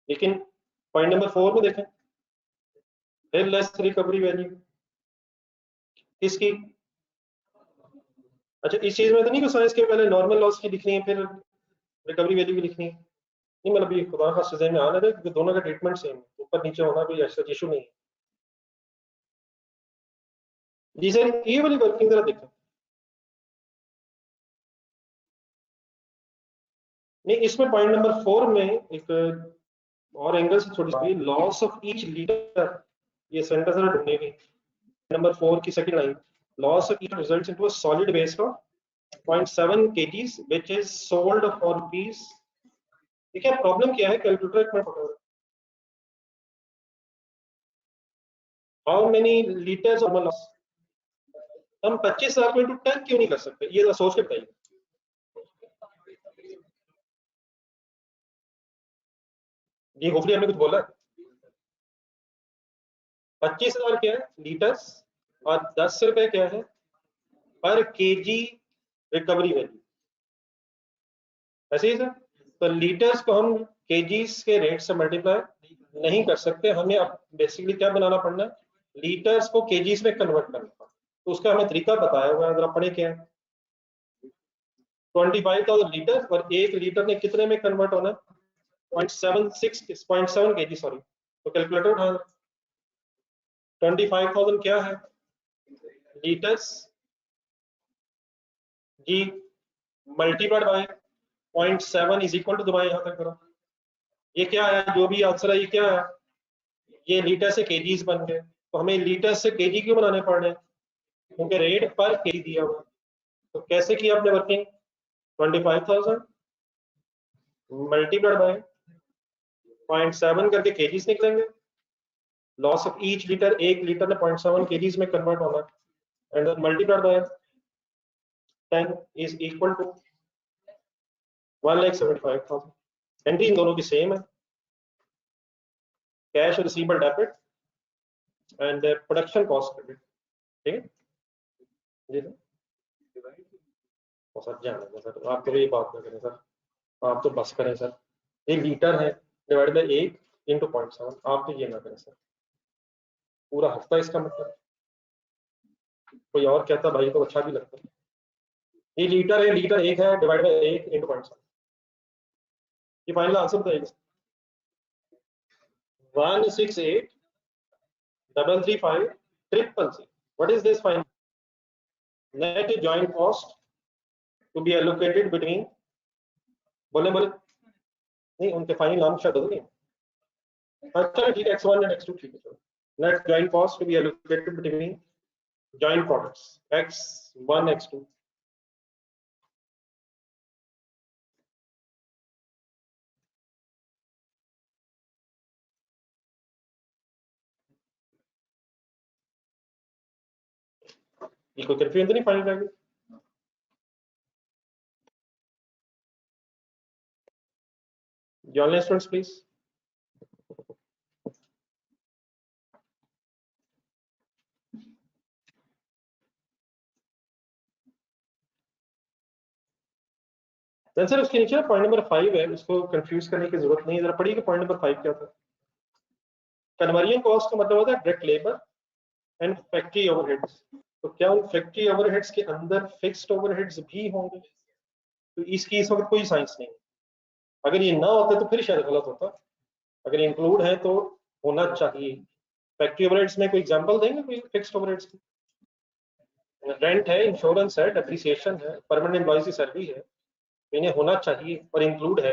लेकिन पॉइंट नंबर 4 में देखें, फिर लेस रिकवरी वैल्यू किसकी? अच्छा इस चीज में तो नहीं कि साइंस के पहले नॉर्मल लॉस की लिखनी है फिर रिकवरी वैल्यू भी लिखनी है? नहीं मतलब ये खुदा खास डिजाइन में आना है क्योंकि दोनों का ट्रीटमेंट सेम है, ऊपर नीचे होना कोई ऐसा इशू नहीं है। जी सर ये वाली वर्किंग जरा देखें। नहीं इसमें पॉइंट नंबर 4 में एक और एंगल से छोटी सी लॉस ऑफ ईच लीटर, ये सेंटेंस जरा ढूंढेंगे। नंबर 4 की second line, loss of each results into a solid waste of 0.7 kgs which is sold for rupees। ठीक है प्रॉब्लम क्या है, कैलकुलेटर एक मिनट पकड़ो। How many litres of loss? हम 25,000 को इंटू 10 क्यों नहीं कर सकते, ये जरा सोच के बताइए। ये होपफुली हमने कुछ बोला है। 25,000 क्या है लीटर्स, और 10 रुपए क्या है पर केजी रिकवरी वैल्यू, ऐसे ही सर। तो लीटर्स को हम केजीज के रेट से मल्टीप्लाई नहीं कर सकते, हमें अब बेसिकली क्या बनाना पड़ना है, लीटर्स को केजीज में कन्वर्ट करना पड़ना। तो उसका हमें तरीका बताया हुआ है, अगर आप पढ़े क्या है, 25,000 लीटर और 1 लीटर ने कितने में कन्वर्ट होना, 0.7 केजी, सॉरी। तो कैलकुलेटर उठाना, 25,000 क्या है लीटर्स जी, multiplied by 0.7 is equal to, दबाए यहां तक करो, ये क्या है, जो भी आंसर है ये क्या है, ये लीटर से केजीज बन गए। तो हमें लीटर से केजी क्यों बनाने पड़ रहे हैं, क्योंकि रेट पर केजी दिया हुआ। तो कैसे किया आपने वर्किंग, 25,000 मल्टीप्लाइड बाय 0.7 करके केजीज निकलेंगे, loss of each litre, 1 litre में 0.7 केजीज में कन्वर्ट होना, and then multiplied by 10 is equal to 1,75,000। Entry इन दोनों की सेम है, cash receivable debit and production cost credit, ठीक है जी सर। सर जाने सर, आप तो ये बात ना करें सर, आप तो बस करें सर, ये लीटर है डिवाइड बाई 1 इंटू 0.7, आप तो ये ना करें सर, पूरा हफ्ता इसका मतलब, कोई और कहता भाई तो अच्छा भी लगता। ये लीटर है, लीटर 1 है डिवाइड बाई 1 इंटू 0.7, ये फाइनल आंसर बताइए। 168,335,666। What is this final net joint cost to be allocated between, बोले बोले नहीं, उनके फाइनल नाम शायद बदल गए। अच्छा ठीक है, x1 एंड x2, ठीक है चलो। Net joint cost to be allocated between joint products x1 x2। ये कोई कंफ्यूजन तो नहीं final value, online students please. Sir उसके नीचे पॉइंट नंबर 5 है, उसको कंफ्यूज करने की जरूरत नहीं है, जरा पढ़िए कि पॉइंट नंबर 5 क्या था। कन्वर्जन कॉस्ट का मतलब होता है direct labour and factory overheads. तो क्या उन फैक्ट्री ओवरहेड्स के अंदर फिक्स्ड ओवरहेड्स भी होंगे, तो इसकी इस वक्त कोई साइंस नहीं। अगर ये ना होता तो फिर शायद गलत होता, अगर इंक्लूड है तो होना चाहिए। फैक्ट्री ओवरहेड्स में कोई एग्जांपल देंगे कोई फिक्स्ड ओवरहेड्स की, रेंट है, इंश्योरेंस है, डेप्रिसिएशन है, परमानेंट एम्प्लॉयज की सैलरी है, इन्हें होना चाहिए और इंक्लूड है।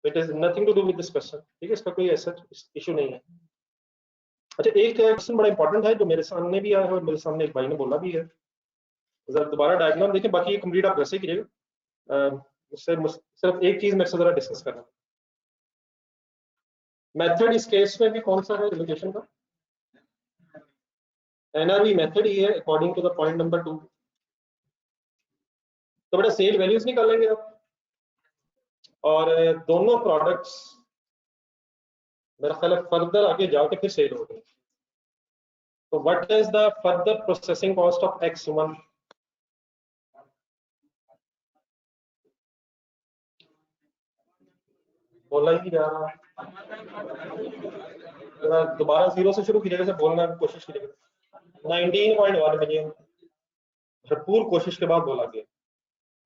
It is nothing to do with this question, ठीक है, इसका कोई ऐसा इशू नहीं है। अच्छा एक क्वेश्चन बड़ा इंपॉर्टेंट है जो मेरे सामने भी आया है और मेरे सामने एक भाई ने बोला भी है, जरा दोबारा डायग्राम देखें, बाकी ये कंप्लीट आप घर से कीजिएगा। उससे सिर्फ एक चीज मेरे से जरा डिस्कस करना, मेथड इस केस में भी कौन सा है एलोकेशन का, एनआरवी मेथड ही है according to the point number 2। तो बेटा सेल वैल्यूज निकालेंगे आप, और दोनों प्रोडक्ट्स मेरा ख्याल है फर्दर आगे जाके फिर सेल हो गए। तो what is the further processing cost of x1, बोला ही नहीं जा रहा, दोबारा जीरो से शुरू कीजिएगा, से बोलना की कोशिश कीजिएगा। 19.1 मिलियन, भरपूर कोशिश के बाद बोला गया।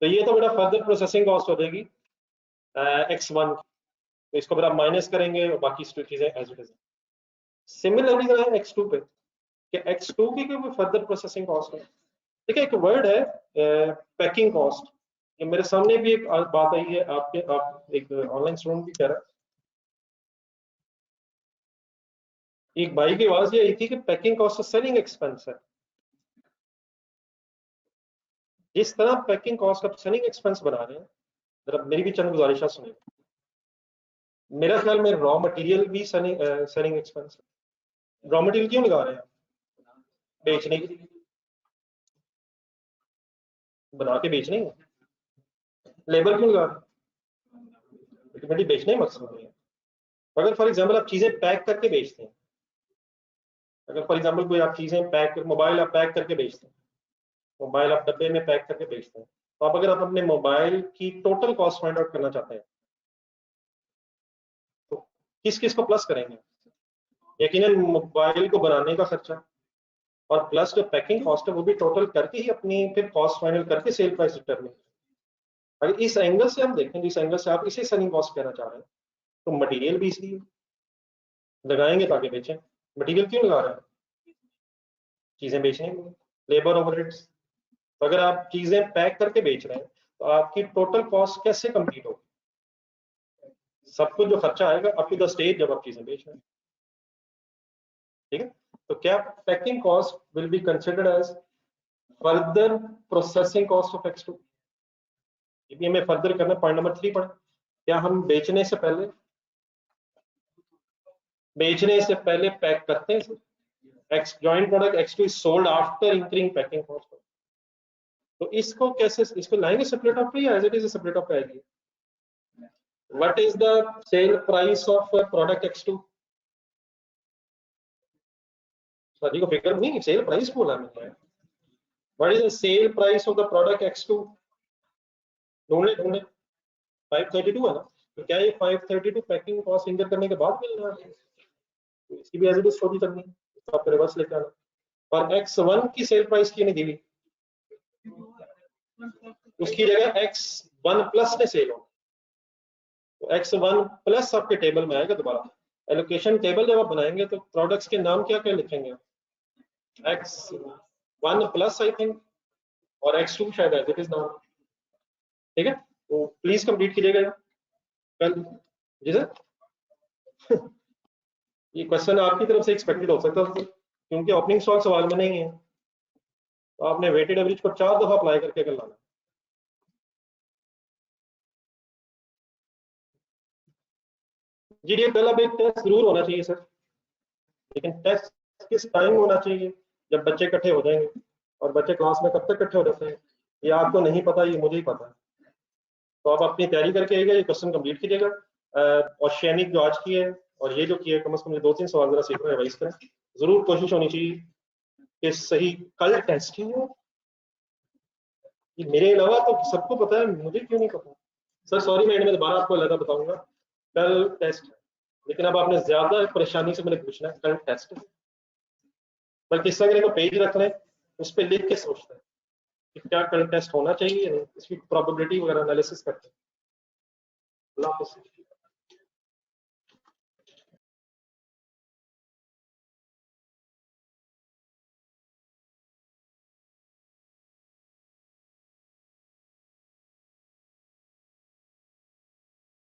तो ये तो बेटा फर्दर प्रोसेसिंग कॉस्ट हो जाएगी x1, तो इसको बेटा माइनस करेंगे और बाकी चीजें एज इट इज। सिमिलरली अगर x2 पे, कि x2 की कोई फर्दर प्रोसेसिंग कॉस्ट है, ठीक है। एक वर्ड है पैकिंग कॉस्ट, ये मेरे सामने भी एक बात आई है, आपके आप एक ऑनलाइन स्टूडेंट भी कह रहा है, एक भाई की आवाज ये आई थी कि पैकिंग कॉस्ट सेलिंग एक्सपेंस है। जिस तरह पैकिंग कॉस्ट आप सेलिंग एक्सपेंस बना रहे हैं, जरा मेरी भी चंद गुजारिशा सुनिए। मेरा ख्याल में रॉ मटेरियल भी सेलिंग एक्सपेंस है। रॉ मटेरियल क्यों लगा रहे हैं, बेचने के लिए, बना के बेचने, लेबर क्यों लगा रहे हैं, अल्टीमेटली बेचने ही मकसद नहीं है। अगर फॉर एग्जाम्पल आप चीजें पैक करके बेचते हैं, अगर फॉर एग्जाम्पल कोई आप चीजें पैक, मोबाइल आप पैक करके बेचते हैं, मोबाइल आप डब्बे में पैक करके बेचते हैं, तो आप अगर आप अपने मोबाइल की टोटल कॉस्ट फाइंड आउट करना चाहते हैं, किस किस को प्लस करेंगे? यकीनन मोबाइल को बनाने का खर्चा और प्लस जो पैकिंग कॉस्ट है वो भी टोटल करके ही अपनी फिर कॉस्ट फाइनल करके सेल प्राइस डिटरमिन। अगर इस एंगल से हम देखें, जिस एंगल से आप इसे सेलिंग कॉस्ट कहना चाह रहे हैं, तो मटेरियल भी इसलिए लगाएंगे ताकि बेचें। मटेरियल क्यों लगा रहे हैं? चीजें बेचने के लिए, लेबर ओवरहेड्स। तो अगर आप चीजें पैक करके बेच रहे हैं तो आपकी टोटल कॉस्ट कैसे कंप्लीट होगी? सब कुछ जो खर्चा आएगा अप टू द स्टेज जब आप चीजें बेच रहे हैं, ठीक है? तो क्या packing cost will be considered as further processing cost of X2? ये भी हमें फर्दर करना, पॉइंट नंबर 3 पढ़े। क्या हम बेचने से पहले पैक करते हैं? Joint product X2 is sold after incurring packing cost. तो इसको कैसे, इसको लाएंगे सेपरेट ऑफ या as it is separate of आएगी? What is the sale price of product X2? सभी को फिगर नहीं, सेल प्राइस बोला मैंने। What is the sale price of the product X2? ढूंढे 532 है ना? तो क्या ये 532 पैकिंग कॉस्ट इंकर करने के बाद मिल रहा है? तो इसकी भी एज इट इज स्टोरी करनी है, तो आपको रिवर्स लेके आना। और X1 की सेल प्राइस की नहीं दी हुई, उसकी जगह X1 प्लस में सेल होगा। तो X1 प्लस आपके टेबल में आएगा दोबारा। एलोकेशन टेबल जब आप बनाएंगे तो प्रोडक्ट्स के नाम क्या क्या लिखेंगे? X1 प्लस आई थिंक, और X2 शायद एज इट इज नाम, ठीक है? तो प्लीज कंप्लीट कीजिएगा कल। जी सर ये क्वेश्चन आपकी तरफ से एक्सपेक्टेड हो सकता है क्योंकि ओपनिंग स्टॉक सवाल में नहीं है, तो आपने वेटेड एवरेज को 4 दफा अप्लाई करके कर लाना। जी ये कल अब एक टेस्ट जरूर होना चाहिए सर, लेकिन टेस्ट किस टाइम होना चाहिए? जब बच्चे इकट्ठे हो जाएंगे। और बच्चे क्लास में कब तक इकट्ठे हो जाते हैं ये आपको नहीं पता, ये मुझे ही पता है। तो आप अपनी तैयारी करके आइएगा, ये क्वेश्चन कंप्लीट कीजिएगा। ऑशियानिक जो आज की है और ये जो की है, कम से कम 2-3 सवाल जरा सीखना, रिवाइज करें। जरूर कोशिश होनी चाहिए कि सही कल टेस्ट है। मेरे अलावा तो सबको पता है, मुझे क्यों नहीं पता? सर सॉरी, मैं दोबारा आपको अलग बताऊंगा। कल टेस्ट है, लेकिन अब आपने ज्यादा परेशानी से मैंने पूछना है, कल टेस्ट है। बल्कि इस तरह का पेज रख लें, उस पर लिख के सोचते हैं कि क्या कल टेस्ट होना चाहिए, इसकी प्रोबेबिलिटी वगैरह एनालिसिस करते हैं। अल्लाह हाफ़िज़।